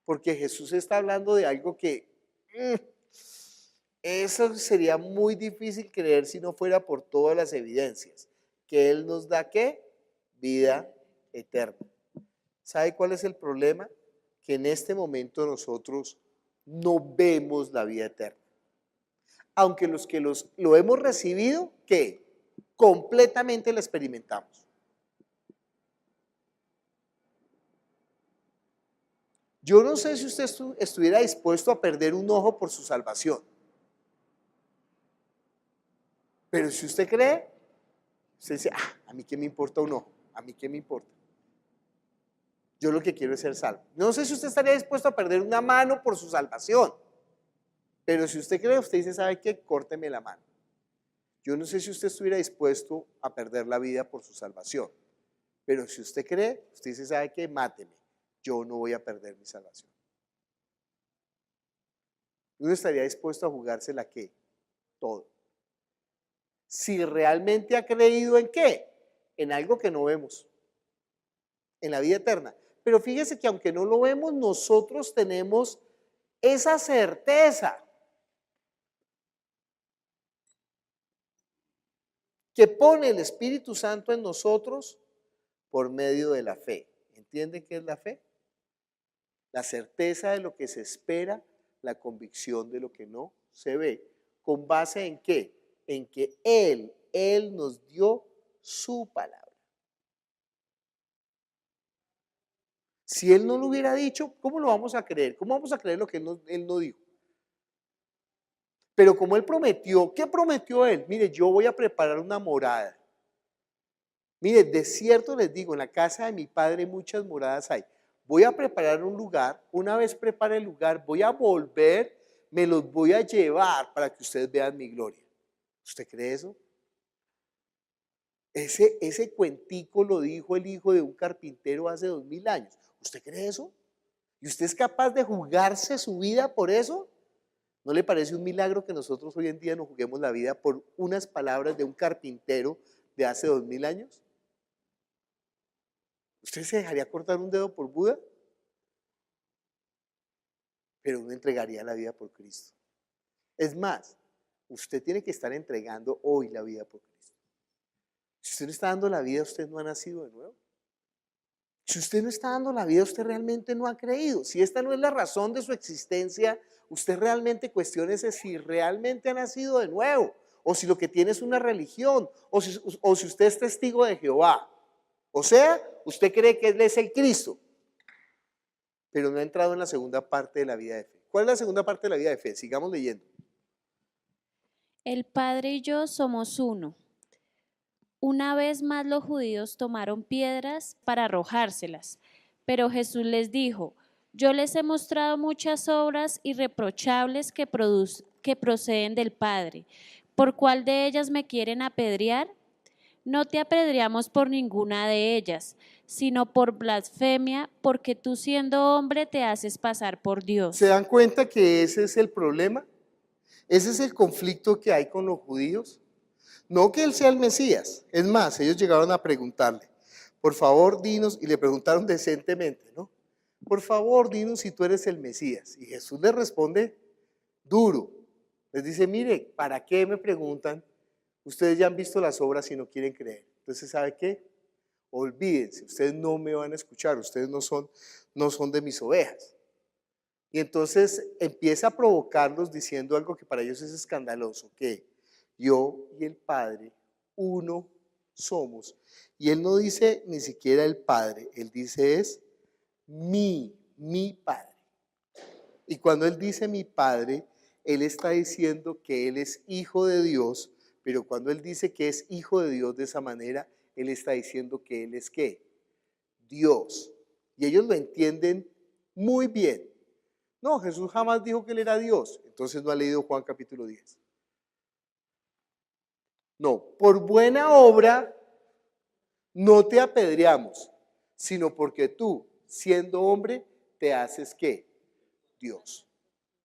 porque Jesús está hablando de algo que eso sería muy difícil creer si no fuera por todas las evidencias, que Él nos da ¿qué? Vida eterna. ¿Sabe cuál es el problema? Que en este momento nosotros no vemos la vida eterna. Aunque los que lo hemos recibido, ¿qué? Completamente la experimentamos. Yo no sé si usted estuviera dispuesto a perder un ojo por su salvación. Pero si usted cree, usted dice, a mí qué me importa un ojo, a mí qué me importa. Yo lo que quiero es ser salvo. No sé si usted estaría dispuesto a perder una mano por su salvación. Pero si usted cree, usted dice, ¿sabe qué? Córteme la mano. Yo no sé si usted estuviera dispuesto a perder la vida por su salvación. Pero si usted cree, usted dice, ¿sabe qué? Máteme. Yo no voy a perder mi salvación. Uno estaría dispuesto a jugársela ¿qué? Todo. Si realmente ha creído en ¿qué? En algo que no vemos, en la vida eterna. Pero fíjese que aunque no lo vemos, nosotros tenemos esa certeza que pone el Espíritu Santo en nosotros por medio de la fe. ¿Entienden qué es la fe? La certeza de lo que se espera, la convicción de lo que no se ve. ¿Con base en qué? En que Él nos dio su palabra. Si Él no lo hubiera dicho, ¿cómo lo vamos a creer? ¿Cómo vamos a creer lo que Él no dijo? Pero como Él prometió, ¿qué prometió Él? Mire, yo voy a preparar una morada. Mire, de cierto les digo, en la casa de mi Padre muchas moradas hay. Voy a preparar un lugar, una vez prepare el lugar, voy a volver, me los voy a llevar para que ustedes vean mi gloria. ¿Usted cree eso? Ese cuentico lo dijo el hijo de un carpintero hace 2000 años. ¿Usted cree eso? ¿Y usted es capaz de jugarse su vida por eso? ¿No le parece un milagro que nosotros hoy en día nos juguemos la vida por unas palabras de un carpintero de hace 2000 años? ¿Usted se dejaría cortar un dedo por Buda? Pero uno entregaría la vida por Cristo. Es más, usted tiene que estar entregando hoy la vida por Cristo. Si usted no está dando la vida, usted no ha nacido de nuevo. Si usted no está dando la vida, usted realmente no ha creído. Si esta no es la razón de su existencia, usted realmente cuestiónese si realmente ha nacido de nuevo, o si lo que tiene es una religión, o si usted es testigo de Jehová. O sea, usted cree que Él es el Cristo, pero no ha entrado en la segunda parte de la vida de fe. ¿Cuál es la segunda parte de la vida de fe? Sigamos leyendo. El Padre y yo somos uno. Una vez más los judíos tomaron piedras para arrojárselas, pero Jesús les dijo: yo les he mostrado muchas obras irreprochables que proceden del Padre. ¿Por cuál de ellas me quieren apedrear? No te apedreamos por ninguna de ellas, sino por blasfemia, porque tú siendo hombre te haces pasar por Dios. ¿Se dan cuenta que ese es el problema? Ese es el conflicto que hay con los judíos. No que Él sea el Mesías. Es más, ellos llegaron a preguntarle, por favor, dinos, y le preguntaron decentemente, ¿no? Por favor, dinos si tú eres el Mesías. Y Jesús les responde duro. Les dice, mire, ¿para qué me preguntan? Ustedes ya han visto las obras y no quieren creer. Entonces, ¿sabe qué? Olvídense, ustedes no me van a escuchar, ustedes no son de mis ovejas. Y entonces empieza a provocarlos diciendo algo que para ellos es escandaloso, que yo y el Padre, uno somos. Y Él no dice ni siquiera el Padre, Él dice es mi Padre. Y cuando Él dice mi Padre, Él está diciendo que Él es hijo de Dios, pero cuando Él dice que es hijo de Dios de esa manera, Él está diciendo que Él es ¿qué? Dios. Y ellos lo entienden muy bien. No, Jesús jamás dijo que Él era Dios, entonces no ha leído Juan capítulo 10. No, por buena obra no te apedreamos, sino porque tú, siendo hombre, te haces ¿qué? Dios.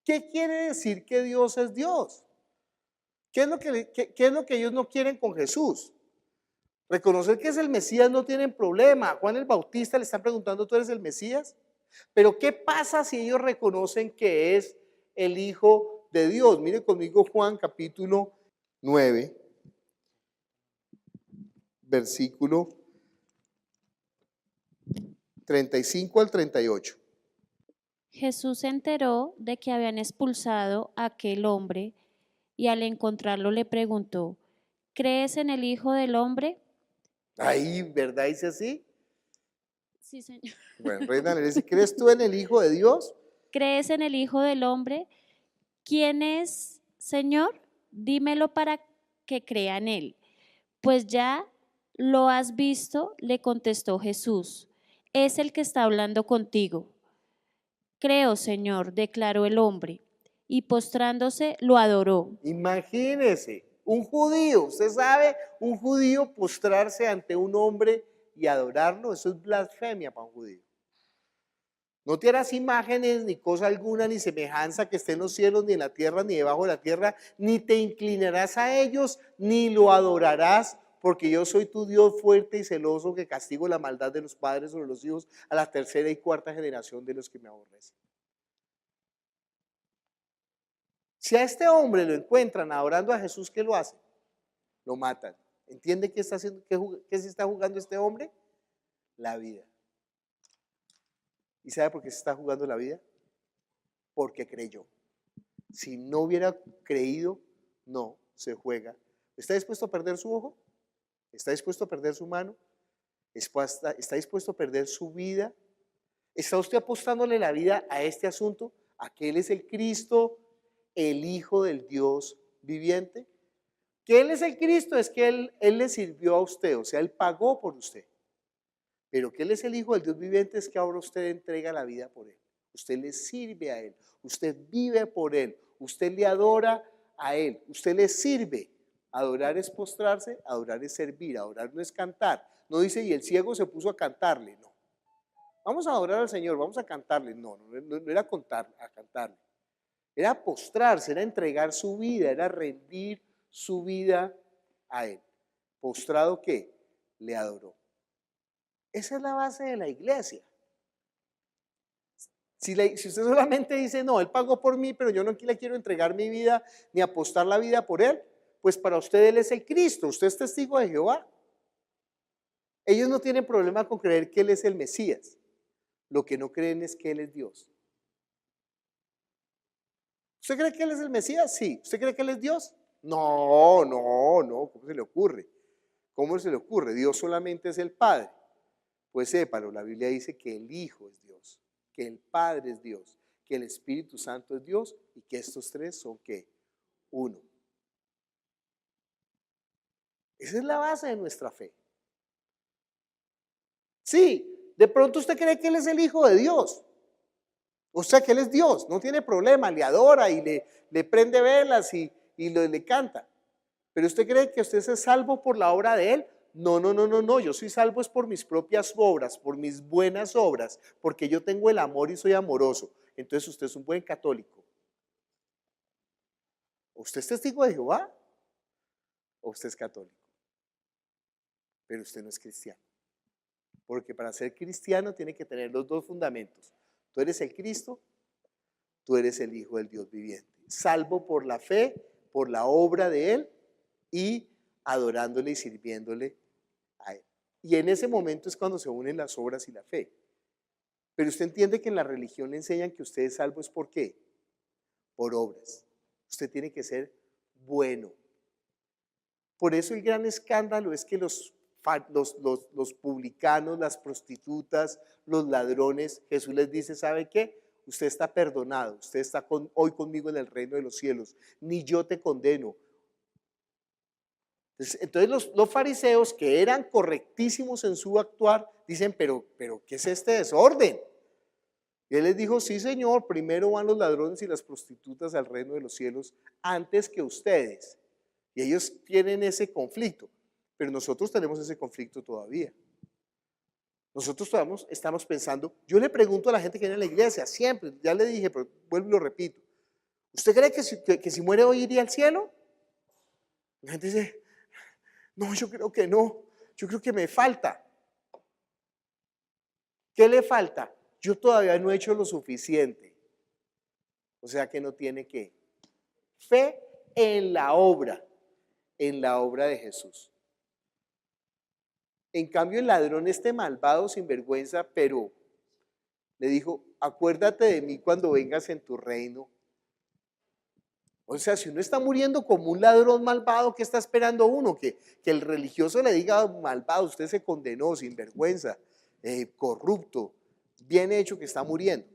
¿Qué quiere decir que Dios es Dios? ¿Qué es lo que ellos no quieren con Jesús? Reconocer que es el Mesías no tienen problema. A Juan el Bautista le están preguntando, ¿tú eres el Mesías? Pero ¿qué pasa si ellos reconocen que es el Hijo de Dios? Mire conmigo Juan capítulo 9, versículo 35 al 38. Jesús se enteró de que habían expulsado a aquel hombre y al encontrarlo le preguntó: ¿crees en el Hijo del Hombre? Ahí, ¿verdad? Dice así. Sí, Señor. Bueno, Reina le dice, ¿crees tú en el Hijo de Dios? ¿Crees en el Hijo del Hombre? ¿Quién es, Señor? Dímelo para que crea en él. Pues ya lo has visto, le contestó Jesús. Es el que está hablando contigo. Creo, Señor, declaró el hombre, y postrándose lo adoró. Imagínese, un judío, usted sabe, un judío postrarse ante un hombre y adorarlo, eso es blasfemia para un judío. No te harás imágenes, ni cosa alguna, ni semejanza que esté en los cielos, ni en la tierra, ni debajo de la tierra, ni te inclinarás a ellos, ni lo adorarás, porque yo soy tu Dios fuerte y celoso, que castigo la maldad de los padres sobre los hijos a la tercera y cuarta generación de los que me aborrecen. Si a este hombre lo encuentran adorando a Jesús, ¿qué lo hacen? Lo matan. ¿Entiende qué está haciendo, qué se está jugando este hombre? La vida. ¿Y sabe por qué se está jugando la vida? Porque creyó. Si no hubiera creído, no se juega. ¿Está dispuesto a perder su ojo? ¿Está dispuesto a perder su mano? ¿Está dispuesto a perder su vida? ¿Está usted apostándole la vida a este asunto? ¿A que Él es el Cristo, el Hijo del Dios viviente? Que Él es el Cristo es que Él le sirvió a usted, o sea, Él pagó por usted. Pero que Él es el Hijo del Dios viviente es que ahora usted entrega la vida por Él. Usted le sirve a Él, usted vive por Él, usted le adora a Él, usted le sirve. Adorar es postrarse, adorar es servir, adorar no es cantar. No dice, y el ciego se puso a cantarle, no. Vamos a adorar al Señor, vamos a cantarle. No era a cantarle. Era postrarse, era entregar su vida, era rendir su vida a Él. ¿Postrado qué? Le adoró. Esa es la base de la iglesia. Si usted solamente dice, no, Él pagó por mí, pero yo no le quiero entregar mi vida ni apostar la vida por Él, pues para usted Él es el Cristo, usted es testigo de Jehová. Ellos no tienen problema con creer que Él es el Mesías. Lo que no creen es que Él es Dios. ¿Usted cree que Él es el Mesías? Sí. ¿Usted cree que Él es Dios? No, ¿cómo se le ocurre? ¿Cómo se le ocurre? Dios solamente es el Padre. Pues sépalo, la Biblia dice que el Hijo es Dios, que el Padre es Dios, que el Espíritu Santo es Dios y que estos tres son ¿qué? Uno. Esa es la base de nuestra fe. Sí, de pronto usted cree que Él es el Hijo de Dios. O sea que Él es Dios, no tiene problema, le adora y le prende velas y le canta. Pero usted cree que usted es salvo por la obra de Él. No, yo soy salvo es por mis propias obras, por mis buenas obras, porque yo tengo el amor y soy amoroso. Entonces usted es un buen católico. ¿Usted es testigo de Jehová? ¿O usted es católico? Pero usted no es cristiano. Porque para ser cristiano tiene que tener los dos fundamentos. Tú eres el Cristo, tú eres el Hijo del Dios viviente. Salvo por la fe, por la obra de Él y adorándole y sirviéndole a Él. Y en ese momento es cuando se unen las obras y la fe. Pero usted entiende que en la religión le enseñan que usted es salvo es ¿por qué? Por obras. Usted tiene que ser bueno. Por eso el gran escándalo es que los publicanos, las prostitutas, los ladrones, Jesús les dice, ¿sabe qué? Usted está perdonado, usted está hoy conmigo en el reino de los cielos, ni yo te condeno. Entonces los fariseos, que eran correctísimos en su actuar, dicen, pero ¿qué es este desorden? Y Él les dijo, sí Señor, primero van los ladrones y las prostitutas al reino de los cielos antes que ustedes. Y ellos tienen ese conflicto. Pero nosotros tenemos ese conflicto todavía. Nosotros estamos pensando, yo le pregunto a la gente que viene a la iglesia, siempre, ya le dije, pero vuelvo y lo repito. ¿Usted cree que si muere hoy iría al cielo? La gente dice, no, yo creo que no, yo creo que me falta. ¿Qué le falta? Yo todavía no he hecho lo suficiente. O sea que no tiene ¿qué? Fe en la obra de Jesús. En cambio, el ladrón, este malvado, sinvergüenza, pero le dijo, acuérdate de mí cuando vengas en tu reino. O sea, si uno está muriendo como un ladrón malvado, ¿qué está esperando uno? Que el religioso le diga, malvado, usted se condenó, sinvergüenza, corrupto, bien hecho que está muriendo.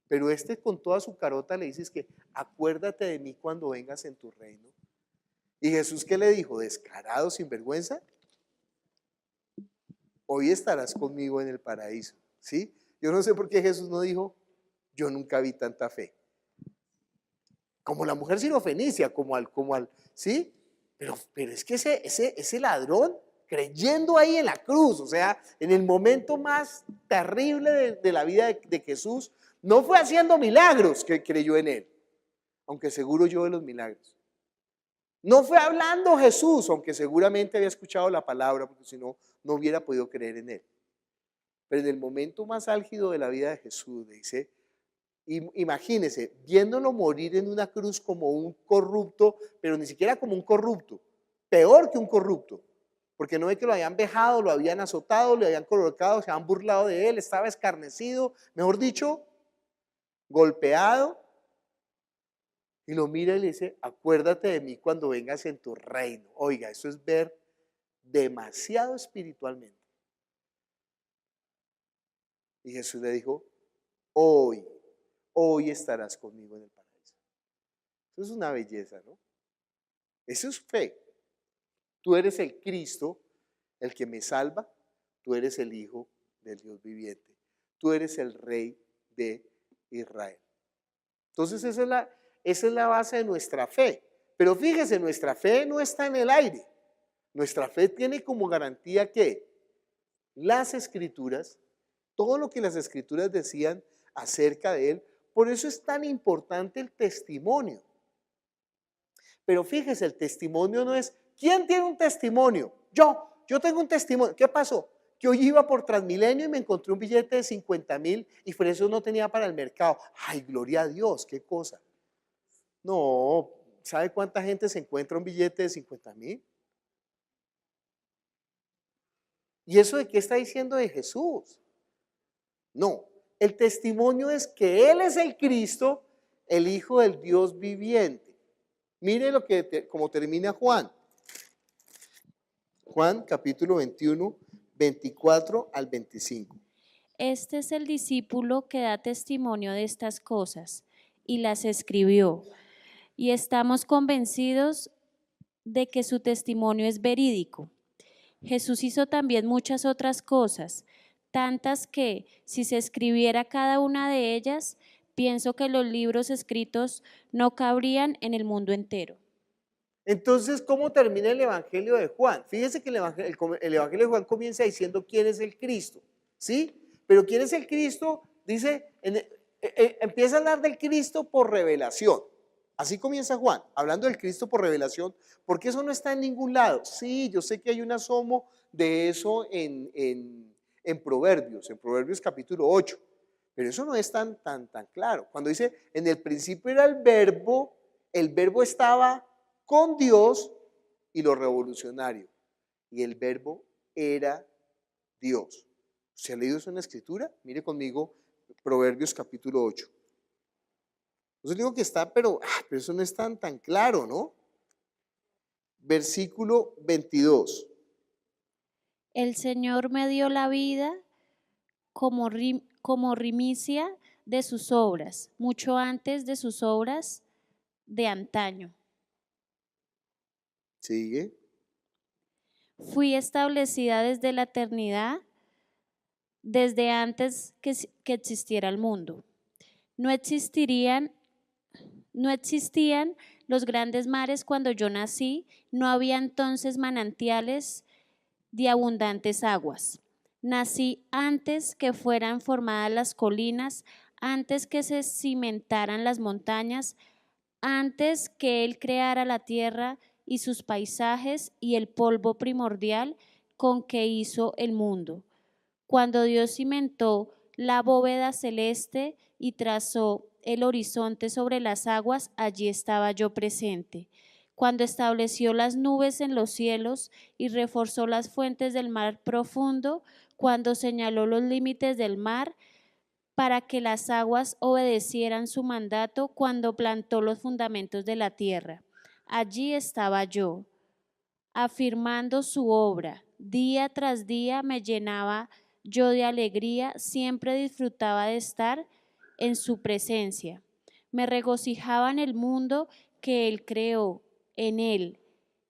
Pero este con toda su carota le dice es que acuérdate de mí cuando vengas en tu reino. ¿Y Jesús qué le dijo? Descarado, sinvergüenza. Hoy estarás conmigo en el paraíso, ¿sí? Yo no sé por qué Jesús no dijo, yo nunca vi tanta fe. Como la mujer sirofenicia, ¿sí? Pero es que ese ladrón creyendo ahí en la cruz, o sea, en el momento más terrible de la vida de Jesús, no fue haciendo milagros que creyó en él, aunque seguro yo de los milagros. No fue hablando Jesús, aunque seguramente había escuchado la palabra, porque si no, no hubiera podido creer en él. Pero en el momento más álgido de la vida de Jesús, dice, imagínese, viéndolo morir en una cruz como un corrupto, pero ni siquiera como un corrupto, peor que un corrupto, porque no es que lo habían vejado, lo habían azotado, le habían colocado, se habían burlado de él, estaba escarnecido, mejor dicho, golpeado, y lo mira y le dice, acuérdate de mí cuando vengas en tu reino. Oiga, eso es ver demasiado espiritualmente. Y Jesús le dijo, hoy estarás conmigo en el paraíso. Eso es una belleza, ¿no? Eso es fe. Tú eres el Cristo, el que me salva. Tú eres el Hijo del Dios viviente. Tú eres el Rey de Israel. Entonces esa es la base de nuestra fe. Pero fíjese, nuestra fe no está en el aire. Nuestra fe tiene como garantía que las Escrituras, todo lo que las Escrituras decían acerca de Él, por eso es tan importante el testimonio. Pero fíjese, el testimonio no es, ¿quién tiene un testimonio? Yo tengo un testimonio. ¿Qué pasó? Que hoy iba por Transmilenio y me encontré un billete de 50,000 y por eso no tenía para el mercado. Ay, gloria a Dios, qué cosa. No, ¿sabe cuánta gente se encuentra un billete de 50,000? ¿Y eso de qué está diciendo de Jesús? No, el testimonio es que Él es el Cristo, el Hijo del Dios viviente. Mire como termina Juan. Juan capítulo 21, 24 al 25. Este es el discípulo que da testimonio de estas cosas y las escribió. Y estamos convencidos de que su testimonio es verídico. Jesús hizo también muchas otras cosas, tantas que, si se escribiera cada una de ellas, pienso que los libros escritos no cabrían en el mundo entero. Entonces, ¿cómo termina el Evangelio de Juan? Fíjese que el Evangelio de Juan comienza diciendo quién es el Cristo, ¿sí? Pero quién es el Cristo, dice, empieza a hablar del Cristo por revelación. Así comienza Juan, hablando del Cristo por revelación, porque eso no está en ningún lado. Sí, yo sé que hay un asomo de eso en Proverbios capítulo 8, pero eso no es tan claro. Cuando dice, en el principio era el verbo estaba con Dios y lo revolucionario, y el verbo era Dios. ¿Se ha leído eso en la Escritura? Mire conmigo Proverbios capítulo 8. Entonces digo que está, pero eso no es tan claro, ¿no? Versículo 22. El Señor me dio la vida como primicia de sus obras, mucho antes de sus obras de antaño. Sigue. Fui establecida desde la eternidad, desde antes que existiera el mundo. No existían los grandes mares cuando yo nací, no había entonces manantiales de abundantes aguas. Nací antes que fueran formadas las colinas, antes que se cimentaran las montañas, antes que Él creara la tierra y sus paisajes y el polvo primordial con que hizo el mundo. Cuando Dios cimentó la bóveda celeste y trazó el horizonte sobre las aguas, allí estaba yo presente. Cuando estableció las nubes en los cielos y reforzó las fuentes del mar profundo, cuando señaló los límites del mar para que las aguas obedecieran su mandato, cuando plantó los fundamentos de la tierra. Allí estaba yo, afirmando su obra. Día tras día me llenaba yo de alegría, siempre disfrutaba de estar en su presencia. Me regocijaba en el mundo que Él creó, en Él,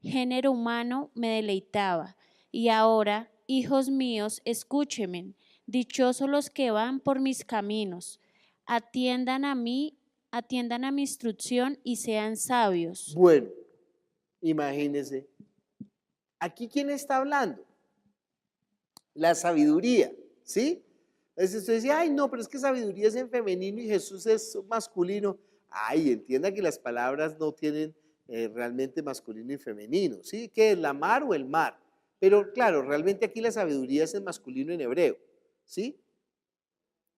género humano, me deleitaba. Y ahora, hijos míos, escúchenme, dichosos los que van por mis caminos, atiendan a mi instrucción y sean sabios. Bueno, imagínense. ¿Aquí quién está hablando? La sabiduría, ¿sí? Entonces usted dice, ay, no, pero es que sabiduría es en femenino y Jesús es masculino. Ay, entienda que las palabras no tienen realmente masculino y femenino, ¿sí? ¿Qué es la mar o el mar? Pero claro, realmente aquí la sabiduría es en masculino en hebreo, ¿sí?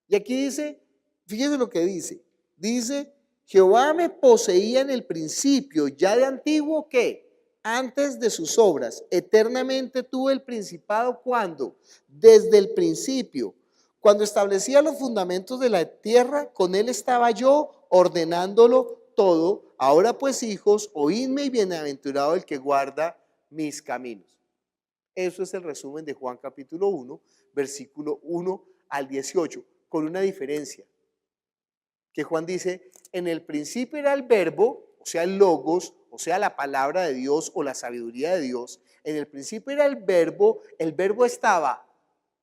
Y aquí dice, fíjese lo que dice. Dice, Jehová me poseía en el principio, ya de antiguo, ¿qué? Antes de sus obras. Eternamente tuve el principado, ¿cuándo? Desde el principio. Cuando establecía los fundamentos de la tierra, con él estaba yo ordenándolo todo. Ahora pues, hijos, oídme y bienaventurado el que guarda mis caminos. Eso es el resumen de Juan capítulo 1, versículo 1 al 18, con una diferencia. Que Juan dice, en el principio era el verbo, o sea, el logos, o sea, la palabra de Dios o la sabiduría de Dios. En el principio era el verbo estaba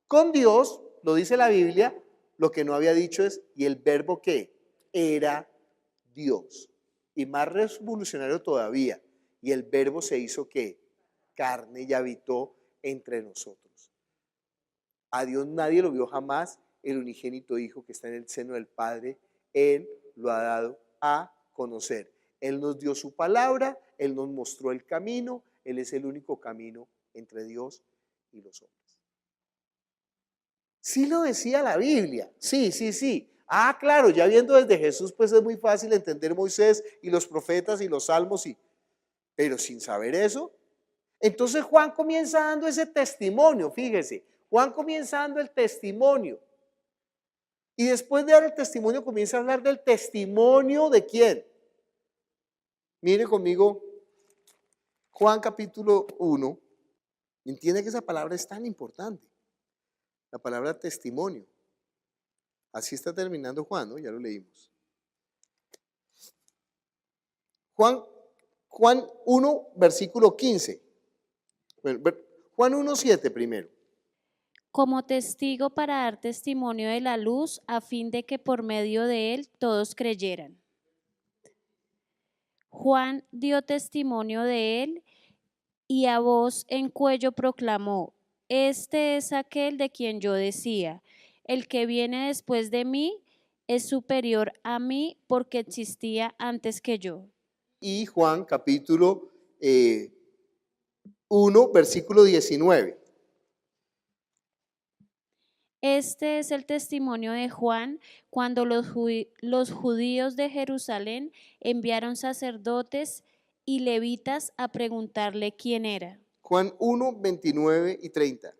con Dios, lo dice la Biblia, lo que no había dicho es, ¿y el verbo qué? Era Dios. Y más revolucionario todavía, y el verbo se hizo ¿qué? Carne y habitó entre nosotros. A Dios nadie lo vio jamás, el unigénito Hijo que está en el seno del Padre, Él lo ha dado a conocer. Él nos dio su palabra, Él nos mostró el camino, Él es el único camino entre Dios y los hombres. Sí lo decía la Biblia, sí. Ah, claro, ya viendo desde Jesús, pues es muy fácil entender Moisés y los profetas y los salmos, pero sin saber eso. Entonces Juan comienza dando ese testimonio, fíjese, Juan comienza dando el testimonio. Y después de dar el testimonio comienza a hablar del testimonio de quién. Mire conmigo Juan capítulo 1. Entiende que esa palabra es tan importante. La palabra testimonio. Así está terminando Juan, ¿no? Ya lo leímos. Juan 1, versículo 15. Bueno, Juan 1, 7 primero. Como testigo para dar testimonio de la luz, a fin de que por medio de él todos creyeran. Juan dio testimonio de él y a voz en cuello proclamó, este es aquel de quien yo decía, el que viene después de mí es superior a mí porque existía antes que yo. Y Juan capítulo 1, versículo 19. Este es el testimonio de Juan cuando los judíos de Jerusalén enviaron sacerdotes y levitas a preguntarle quién era. Juan 1, 29 y 30.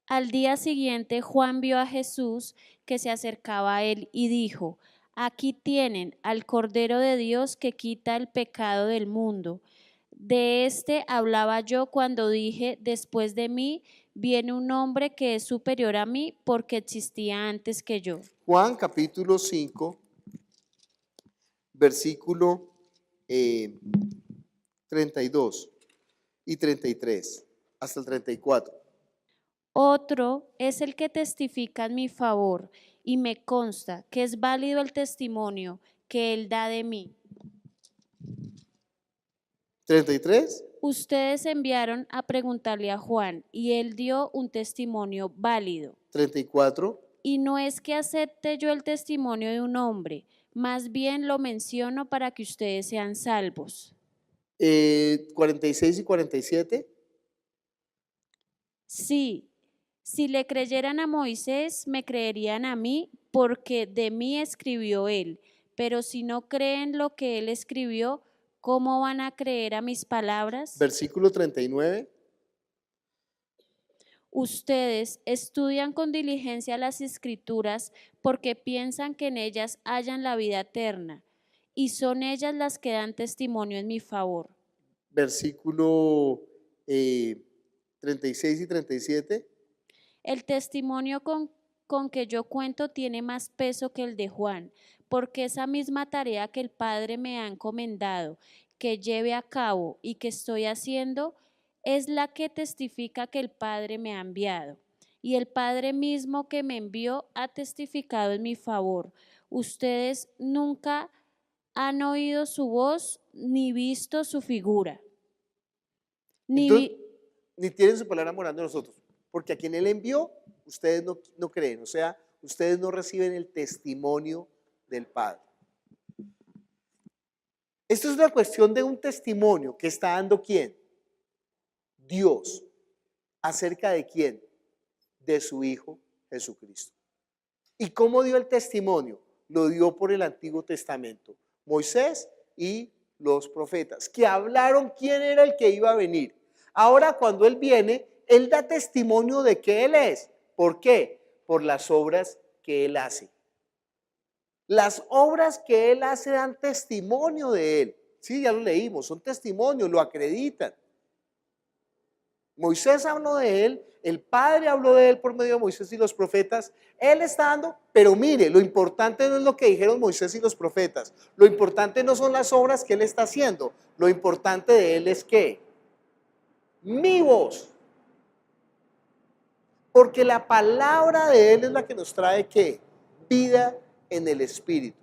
Al día siguiente Juan vio a Jesús que se acercaba a él y dijo, aquí tienen al Cordero de Dios que quita el pecado del mundo. De este hablaba yo cuando dije, después de mí viene un hombre que es superior a mí porque existía antes que yo. Juan capítulo 5, versículo 32 y 33 hasta el 34. Otro es el que testifica en mi favor y me consta que es válido el testimonio que él da de mí. 33. Ustedes enviaron a preguntarle a Juan y él dio un testimonio válido. 34. Y no es que acepte yo el testimonio de un hombre, más bien lo menciono para que ustedes sean salvos. 46 y 47. Sí, si le creyeran a Moisés, me creerían a mí, porque de mí escribió él. Pero si no creen lo que él escribió, ¿cómo van a creer a mis palabras? Versículo 39. Ustedes estudian con diligencia las Escrituras porque piensan que en ellas hallan la vida eterna, y son ellas las que dan testimonio en mi favor. Versículo 36 y 37. El testimonio con que yo cuento tiene más peso que el de Juan, porque esa misma tarea que el Padre me ha encomendado, que lleve a cabo y que estoy haciendo, es la que testifica que el Padre me ha enviado. Y el Padre mismo que me envió ha testificado en mi favor. Ustedes nunca han oído su voz ni visto su figura. Entonces, ni tienen su palabra morando en nosotros, porque a quien Él envió, ustedes no creen, o sea, ustedes no reciben el testimonio del Padre. Esto es una cuestión de un testimonio que está dando ¿quién? Dios. ¿Acerca de quién? De su Hijo Jesucristo. ¿Y cómo dio el testimonio? Lo dio por el Antiguo Testamento. Moisés y los profetas, que hablaron quién era el que iba a venir. Ahora cuando Él viene, Él da testimonio de que Él es. ¿Por qué? Por las obras que Él hace. Las obras que Él hace dan testimonio de Él. Sí, ya lo leímos, son testimonios, lo acreditan. Moisés habló de Él, el Padre habló de Él por medio de Moisés y los profetas. Él está dando, pero mire, lo importante no es lo que dijeron Moisés y los profetas. Lo importante no son las obras que Él está haciendo. Lo importante de Él es ¿qué? Mi voz. Porque la palabra de Él es la que nos trae ¿qué? Vida en el Espíritu.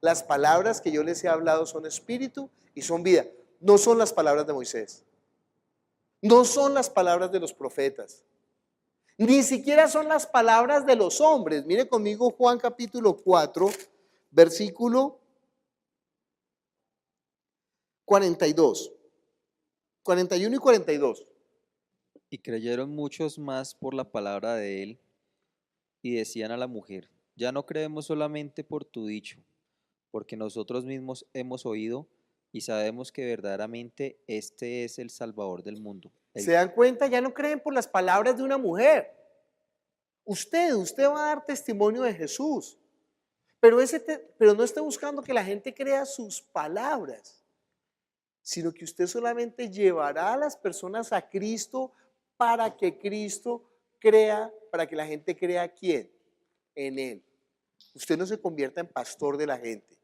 Las palabras que yo les he hablado son espíritu y son vida. No son las palabras de Moisés. No son las palabras de los profetas. Ni siquiera son las palabras de los hombres. Mire conmigo Juan capítulo 4, versículo 42. 41 y 42. Y creyeron muchos más por la palabra de él, y decían a la mujer: ya no creemos solamente por tu dicho, porque nosotros mismos hemos oído y sabemos que verdaderamente este es el Salvador del mundo. ¿Se dan cuenta? Ya no creen por las palabras de una mujer. Usted va a dar testimonio de Jesús, pero no esté buscando que la gente crea sus palabras, sino que usted solamente llevará a las personas a Cristo para que Cristo crea, para que la gente crea ¿quién? En Él. Usted no se convierta en pastor de la gente.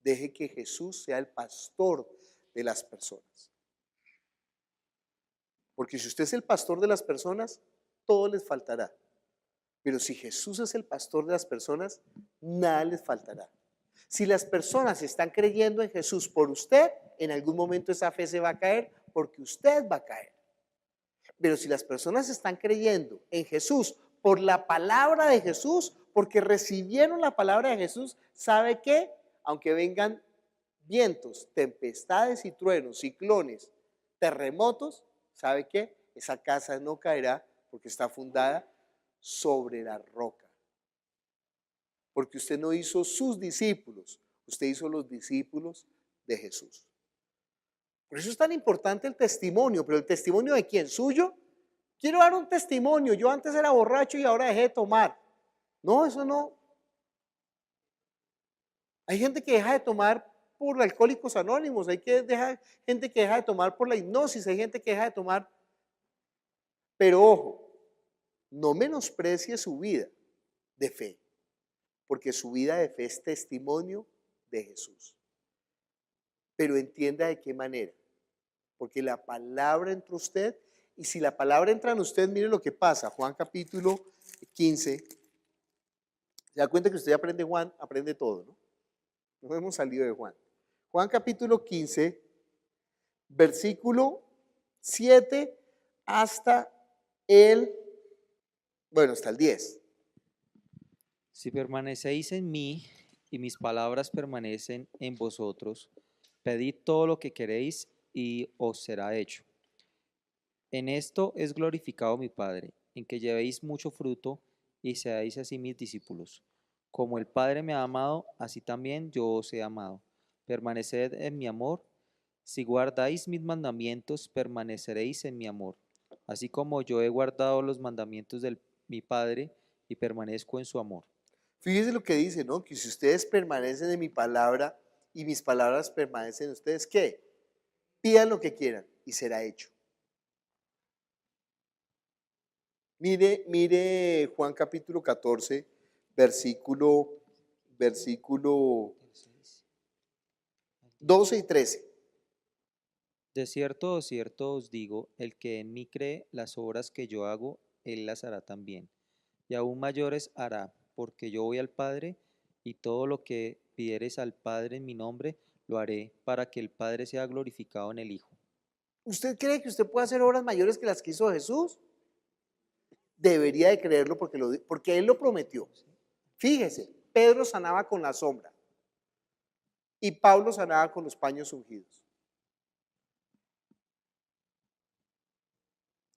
Deje que Jesús sea el pastor de las personas. Porque si usted es el pastor de las personas, todo les faltará. Pero si Jesús es el pastor de las personas, nada les faltará. Si las personas están creyendo en Jesús por usted, en algún momento esa fe se va a caer porque usted va a caer. Pero si las personas están creyendo en Jesús por la palabra de Jesús, porque recibieron la palabra de Jesús, ¿sabe qué? Aunque vengan vientos, tempestades y truenos, ciclones, terremotos, ¿sabe qué? Esa casa no caerá porque está fundada sobre la roca. Porque usted no hizo sus discípulos, usted hizo los discípulos de Jesús. Por eso es tan importante el testimonio, pero ¿el testimonio de quién? ¿Suyo? Quiero dar un testimonio, yo antes era borracho y ahora dejé de tomar. No, eso no. Hay gente que deja de tomar por Alcohólicos Anónimos, gente que deja de tomar por la hipnosis, hay gente que deja de tomar. Pero ojo, no menosprecie su vida de fe, porque su vida de fe es testimonio de Jesús. Pero entienda de qué manera, porque la palabra entra en usted, y si la palabra entra en usted, mire lo que pasa. Juan capítulo 15, se da cuenta que usted aprende Juan, aprende todo, ¿no? No hemos salido de Juan. Juan capítulo 15, versículo 7 hasta hasta el 10. Si permanecéis en mí y mis palabras permanecen en vosotros, pedid todo lo que queréis y os será hecho. En esto es glorificado mi Padre, en que llevéis mucho fruto y seáis así mis discípulos. Como el Padre me ha amado, así también yo os he amado. Permaneced en mi amor. Si guardáis mis mandamientos, permaneceréis en mi amor, así como yo he guardado los mandamientos de mi Padre y permanezco en su amor. Fíjese lo que dice, ¿no? Que si ustedes permanecen en mi palabra y mis palabras permanecen en ustedes, ¿qué? Pidan lo que quieran y será hecho. Mire Juan capítulo 14, versículo 12 y 13. De cierto os digo, el que en mí cree, las obras que yo hago, él las hará también. Y aún mayores hará, porque yo voy al Padre, y todo lo que pidiereis al Padre en mi nombre, lo haré, para que el Padre sea glorificado en el Hijo. ¿Usted cree que usted puede hacer obras mayores que las que hizo Jesús? Debería de creerlo porque Él lo prometió. Fíjese, Pedro sanaba con la sombra y Pablo sanaba con los paños ungidos.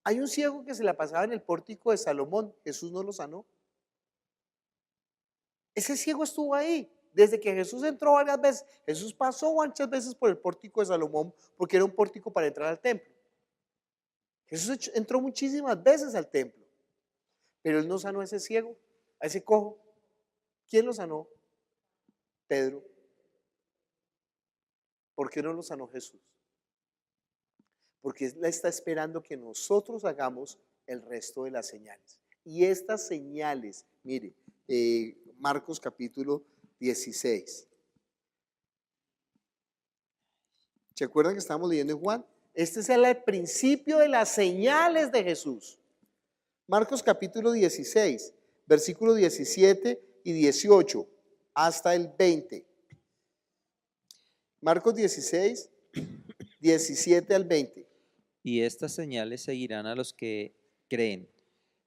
Hay un ciego que se la pasaba en el pórtico de Salomón, Jesús no lo sanó. Ese ciego estuvo ahí. Desde que Jesús entró varias veces, Jesús pasó muchas veces por el pórtico de Salomón porque era un pórtico para entrar al templo. Jesús entró muchísimas veces al templo, pero Él no sanó a ese ciego, a ese cojo. ¿Quién lo sanó? Pedro. ¿Por qué no lo sanó Jesús? Porque Él está esperando que nosotros hagamos el resto de las señales. Y estas señales, mire, Marcos capítulo 16. ¿Se acuerdan que estábamos leyendo en Juan? Este es el principio de las señales de Jesús. Marcos capítulo 16, versículos 17 y 18 hasta el 20. Marcos 16, 17 al 20. Y estas señales seguirán a los que creen.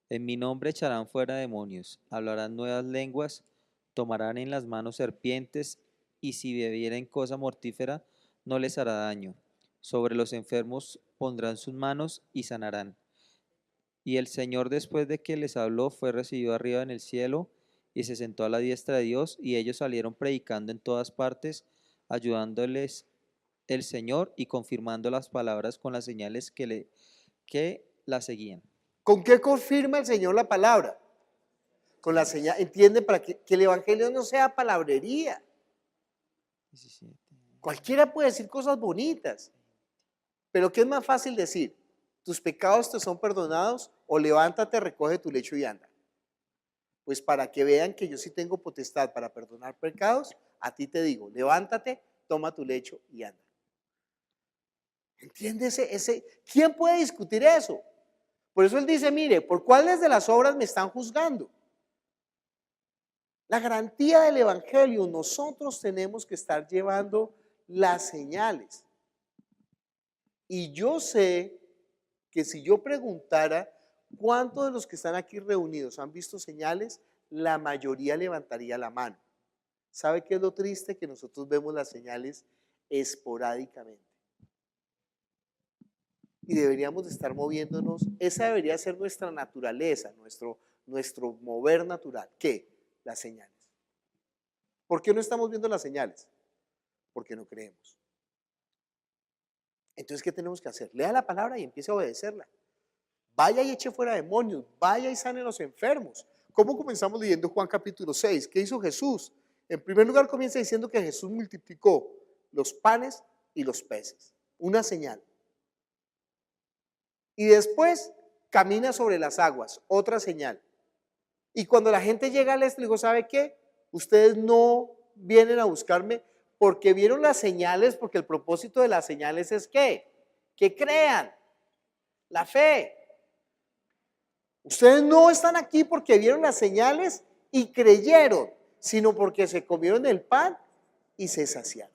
En mi nombre echarán fuera demonios, hablarán nuevas lenguas, tomarán en las manos serpientes, y si bebieren cosa mortífera, no les hará daño. Sobre los enfermos pondrán sus manos y sanarán. Y el Señor, después de que les habló, fue recibido arriba en el cielo y se sentó a la diestra de Dios, y ellos salieron predicando en todas partes, ayudándoles el Señor y confirmando las palabras con las señales que la seguían. ¿Con qué confirma el Señor la palabra? Con la señal, entiende, para que el evangelio no sea palabrería. 17. Cualquiera puede decir cosas bonitas, pero ¿qué es más fácil decir? ¿Tus pecados te son perdonados? O levántate, recoge tu lecho y anda. Pues para que vean que yo sí tengo potestad para perdonar pecados, a ti te digo, levántate, toma tu lecho y anda. ¿Entiende ¿Quién puede discutir eso? Por eso él dice, mire, ¿por cuáles de las obras me están juzgando? La garantía del evangelio, nosotros tenemos que estar llevando las señales. Y yo sé que si yo preguntara cuántos de los que están aquí reunidos han visto señales, la mayoría levantaría la mano. ¿Sabe qué es lo triste? Que nosotros vemos las señales esporádicamente. Y deberíamos de estar moviéndonos, esa debería ser nuestra naturaleza, nuestro mover natural. ¿Qué? Las señales. ¿Por qué no estamos viendo las señales? Porque no creemos. Entonces, ¿qué tenemos que hacer? Lea la palabra y empiece a obedecerla. Vaya y eche fuera demonios, vaya y sane a los enfermos. ¿Cómo comenzamos leyendo Juan capítulo 6? ¿Qué hizo Jesús? En primer lugar comienza diciendo que Jesús multiplicó los panes y los peces. Una señal. Y después camina sobre las aguas, otra señal. Y cuando la gente llega al este, le digo, ¿sabe qué? Ustedes no vienen a buscarme porque vieron las señales, porque el propósito de las señales es ¿qué? Que crean, la fe. Ustedes no están aquí porque vieron las señales y creyeron, sino porque se comieron el pan y se saciaron.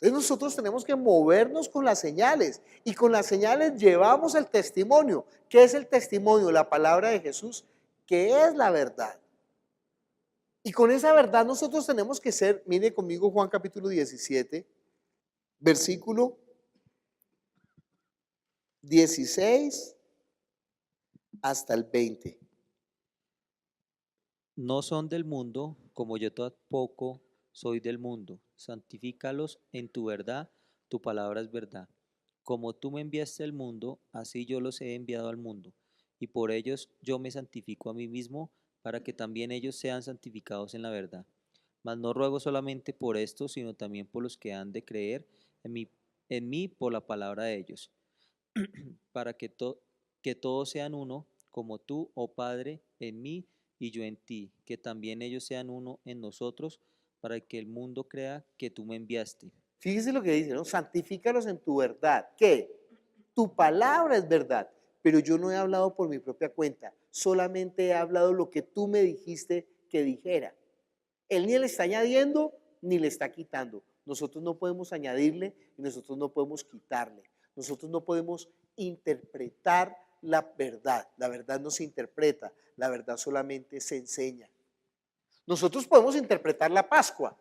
Entonces nosotros tenemos que movernos con las señales y con las señales llevamos el testimonio. ¿Qué es el testimonio? La palabra de Jesús, que es la verdad. Y con esa verdad nosotros tenemos que ser, mire conmigo Juan capítulo 17, versículo 16 hasta el 20. No son del mundo, como yo tampoco soy del mundo. Santifícalos en tu verdad, tu palabra es verdad. Como tú me enviaste al mundo, así yo los he enviado al mundo. Y por ellos yo me santifico a mí mismo, para que también ellos sean santificados en la verdad. Mas no ruego solamente por esto, sino también por los que han de creer en mí por la palabra de ellos, para que todos sean uno, como tú, oh Padre, en mí y yo en ti, que también ellos sean uno en nosotros, para que el mundo crea que tú me enviaste. Fíjese lo que dice, ¿no? Santifícalos en tu verdad. ¿Qué? Tu palabra es verdad, pero yo no he hablado por mi propia cuenta, solamente he hablado lo que tú me dijiste que dijera. Él ni le está añadiendo ni le está quitando, Nosotros no podemos añadirle y nosotros no podemos quitarle. Nosotros no podemos interpretar la verdad. La verdad no se interpreta, la verdad solamente se enseña. Nosotros podemos interpretar la Pascua,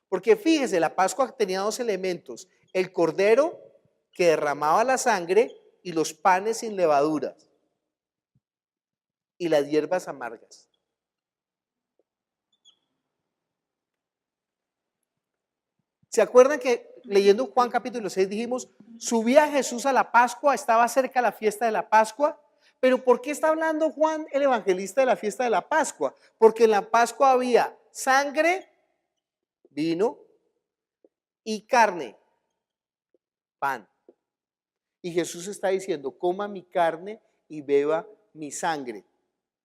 porque fíjese, la Pascua tenía dos elementos: el cordero que derramaba la sangre y los panes sin levaduras y las hierbas amargas. ¿Se acuerdan que leyendo Juan capítulo 6 dijimos, subía Jesús a la Pascua, estaba cerca la fiesta de la Pascua? Pero ¿por qué está hablando Juan el evangelista de la fiesta de la Pascua? Porque en la Pascua había sangre, vino y carne, pan. Y Jesús está diciendo, coma mi carne y beba mi sangre.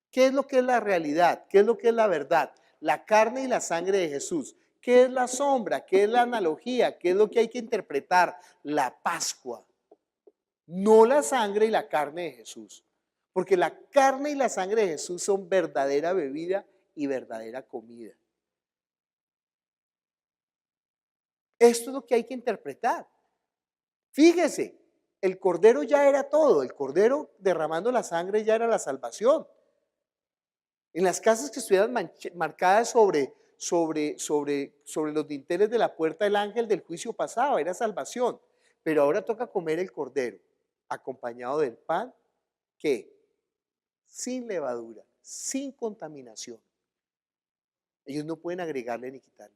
¿Qué es lo que es la realidad? ¿Qué es lo que es la verdad? La carne y la sangre de Jesús. ¿Qué es la sombra? ¿Qué es la analogía? ¿Qué es lo que hay que interpretar? La Pascua. No la sangre y la carne de Jesús. Porque la carne y la sangre de Jesús son verdadera bebida y verdadera comida. Esto es lo que hay que interpretar. Fíjese, el cordero ya era todo. El cordero derramando la sangre ya era la salvación. En las casas que estuvieran marcadas sobre los dinteles de la puerta, el ángel del juicio pasaba, era salvación. Pero ahora toca comer el cordero, acompañado del pan, que sin levadura, sin contaminación. Ellos no pueden agregarle ni quitarle.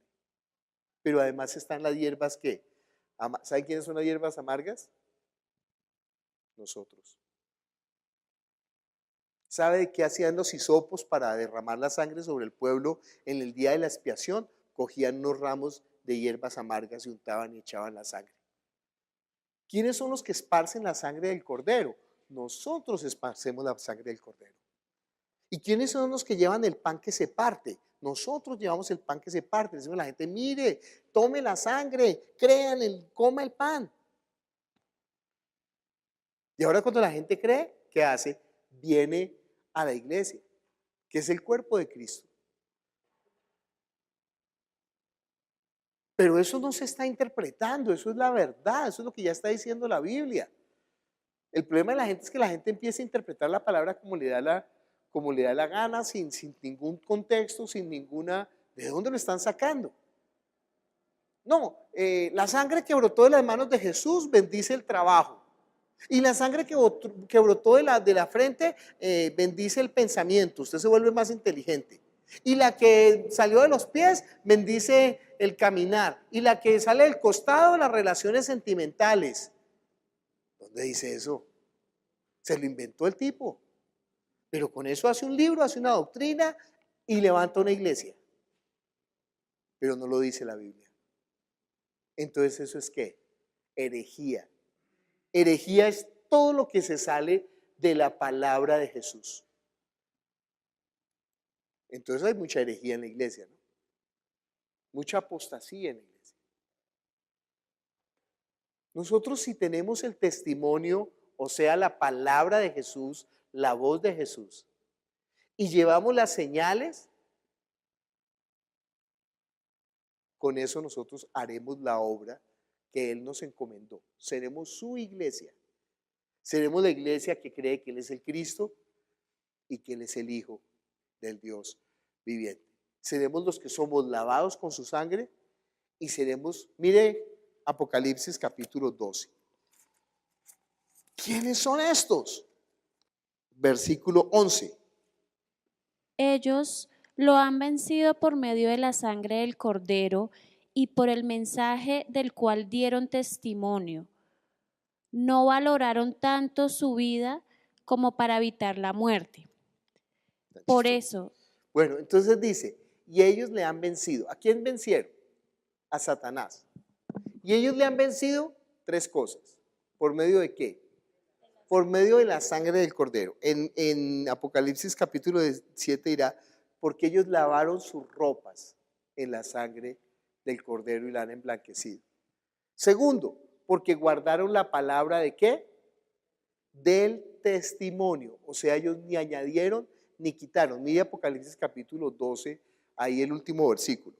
Pero además están las hierbas que, ¿saben quiénes son las hierbas amargas? Nosotros. ¿Sabe de qué hacían los hisopos para derramar la sangre sobre el pueblo en el día de la expiación? Cogían unos ramos de hierbas amargas y untaban y echaban la sangre. ¿Quiénes son los que esparcen la sangre del cordero? Nosotros esparcemos la sangre del cordero. ¿Y quiénes son los que llevan el pan que se parte? Nosotros llevamos el pan que se parte. Le decimos a la gente, mire, tome la sangre, crean, coma el pan. Y ahora cuando la gente cree, ¿qué hace? Viene a la iglesia, que es el cuerpo de Cristo. Pero eso no se está interpretando, eso es la verdad, eso es lo que ya está diciendo la Biblia. El problema de la gente es que la gente empieza a interpretar la palabra como le da la gana, sin ningún contexto, sin ninguna... ¿De dónde lo están sacando? No, la sangre que brotó de las manos de Jesús bendice el trabajo. Y la sangre que brotó de la frente bendice el pensamiento, usted se vuelve más inteligente. Y la que salió de los pies bendice el caminar. Y la que sale del costado, las relaciones sentimentales. ¿Dónde dice eso? Se lo inventó el tipo. Pero con eso hace un libro, hace una doctrina y levanta una iglesia. Pero no lo dice la Biblia. Entonces eso es ¿qué? Herejía. Herejía es todo lo que se sale de la palabra de Jesús. Entonces hay mucha herejía en la iglesia, ¿no? Mucha apostasía en la iglesia. Nosotros si tenemos el testimonio, o sea, la palabra de Jesús, la voz de Jesús, y llevamos las señales, con eso nosotros haremos la obra que Él nos encomendó. Seremos su iglesia. Seremos la iglesia que cree que Él es el Cristo y que Él es el Hijo del Dios viviente. Seremos los que somos lavados con su sangre y seremos, mire Apocalipsis capítulo 12. ¿Quiénes son estos? Versículo 11. Ellos lo han vencido por medio de la sangre del Cordero y por el mensaje del cual dieron testimonio. No valoraron tanto su vida como para evitar la muerte. Por eso, Bueno, entonces dice, y ellos le han vencido. ¿A quién vencieron? A Satanás. Y ellos le han vencido tres cosas. ¿Por medio de qué? Por medio de la sangre del Cordero. En Apocalipsis capítulo 7 dirá, porque ellos lavaron sus ropas en la sangre del Cordero y la han emblanquecido. Segundo, porque guardaron la palabra de ¿qué? Del testimonio. O sea, ellos ni añadieron ni quitaron. Mire Apocalipsis capítulo 12, ahí el último versículo.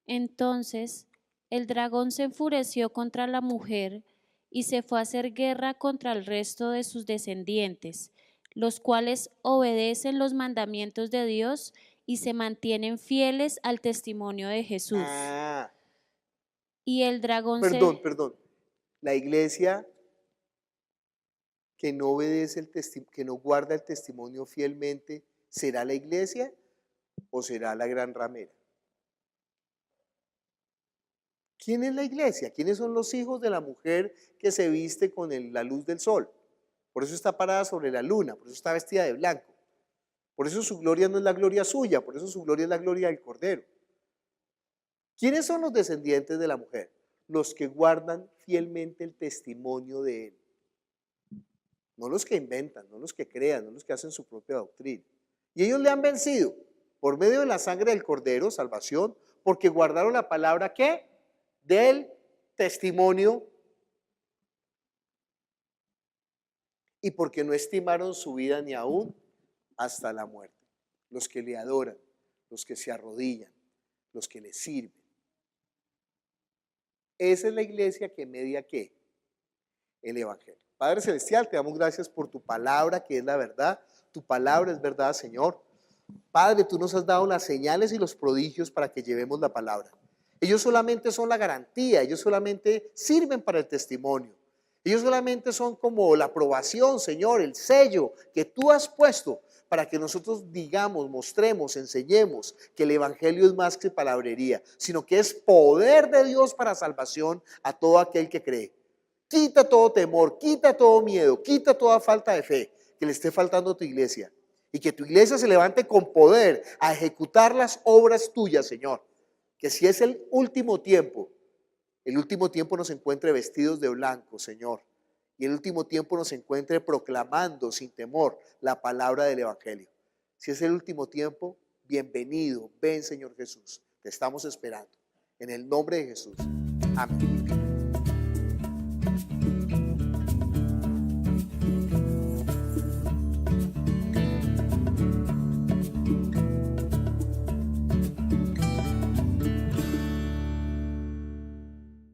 entonces El dragón se enfureció contra la mujer y se fue a hacer guerra contra el resto de sus descendientes, los cuales obedecen los mandamientos de Dios y se mantienen fieles al testimonio de Jesús. Ah, Y el dragón perdón. La iglesia que no obedece que no guarda el testimonio fielmente, ¿será la iglesia o será la gran ramera? ¿Quién es la iglesia? ¿Quiénes son los hijos de la mujer que se viste con la luz del sol? Por eso está parada sobre la luna, por eso está vestida de blanco. Por eso su gloria no es la gloria suya, por eso su gloria es la gloria del Cordero. ¿Quiénes son los descendientes de la mujer? Los que guardan fielmente el testimonio de él. No los que inventan, no los que crean, no los que hacen su propia doctrina. Y ellos le han vencido por medio de la sangre del Cordero, salvación, porque guardaron la palabra ¿qué? Del testimonio y porque no estimaron su vida ni aún hasta la muerte. Los que le adoran, los que se arrodillan, los que le sirven. Esa es la iglesia que media ¿qué? El Evangelio. Padre Celestial, te damos gracias por tu palabra que es la verdad. Tu palabra es verdad, Señor. Padre, tú nos has dado las señales y los prodigios para que llevemos la palabra. Ellos solamente son la garantía, ellos solamente sirven para el testimonio. Ellos solamente son como la aprobación, Señor, el sello que tú has puesto para que nosotros digamos, mostremos, enseñemos que el Evangelio es más que palabrería, sino que es poder de Dios para salvación a todo aquel que cree. Quita todo temor, quita todo miedo, quita toda falta de fe que le esté faltando a tu iglesia. Y que tu iglesia se levante con poder a ejecutar las obras tuyas, Señor. Que si es el último tiempo nos encuentre vestidos de blanco, Señor. Y el último tiempo nos encuentre proclamando sin temor la palabra del Evangelio. Si es el último tiempo, bienvenido, ven Señor Jesús. Te estamos esperando. En el nombre de Jesús. Amén.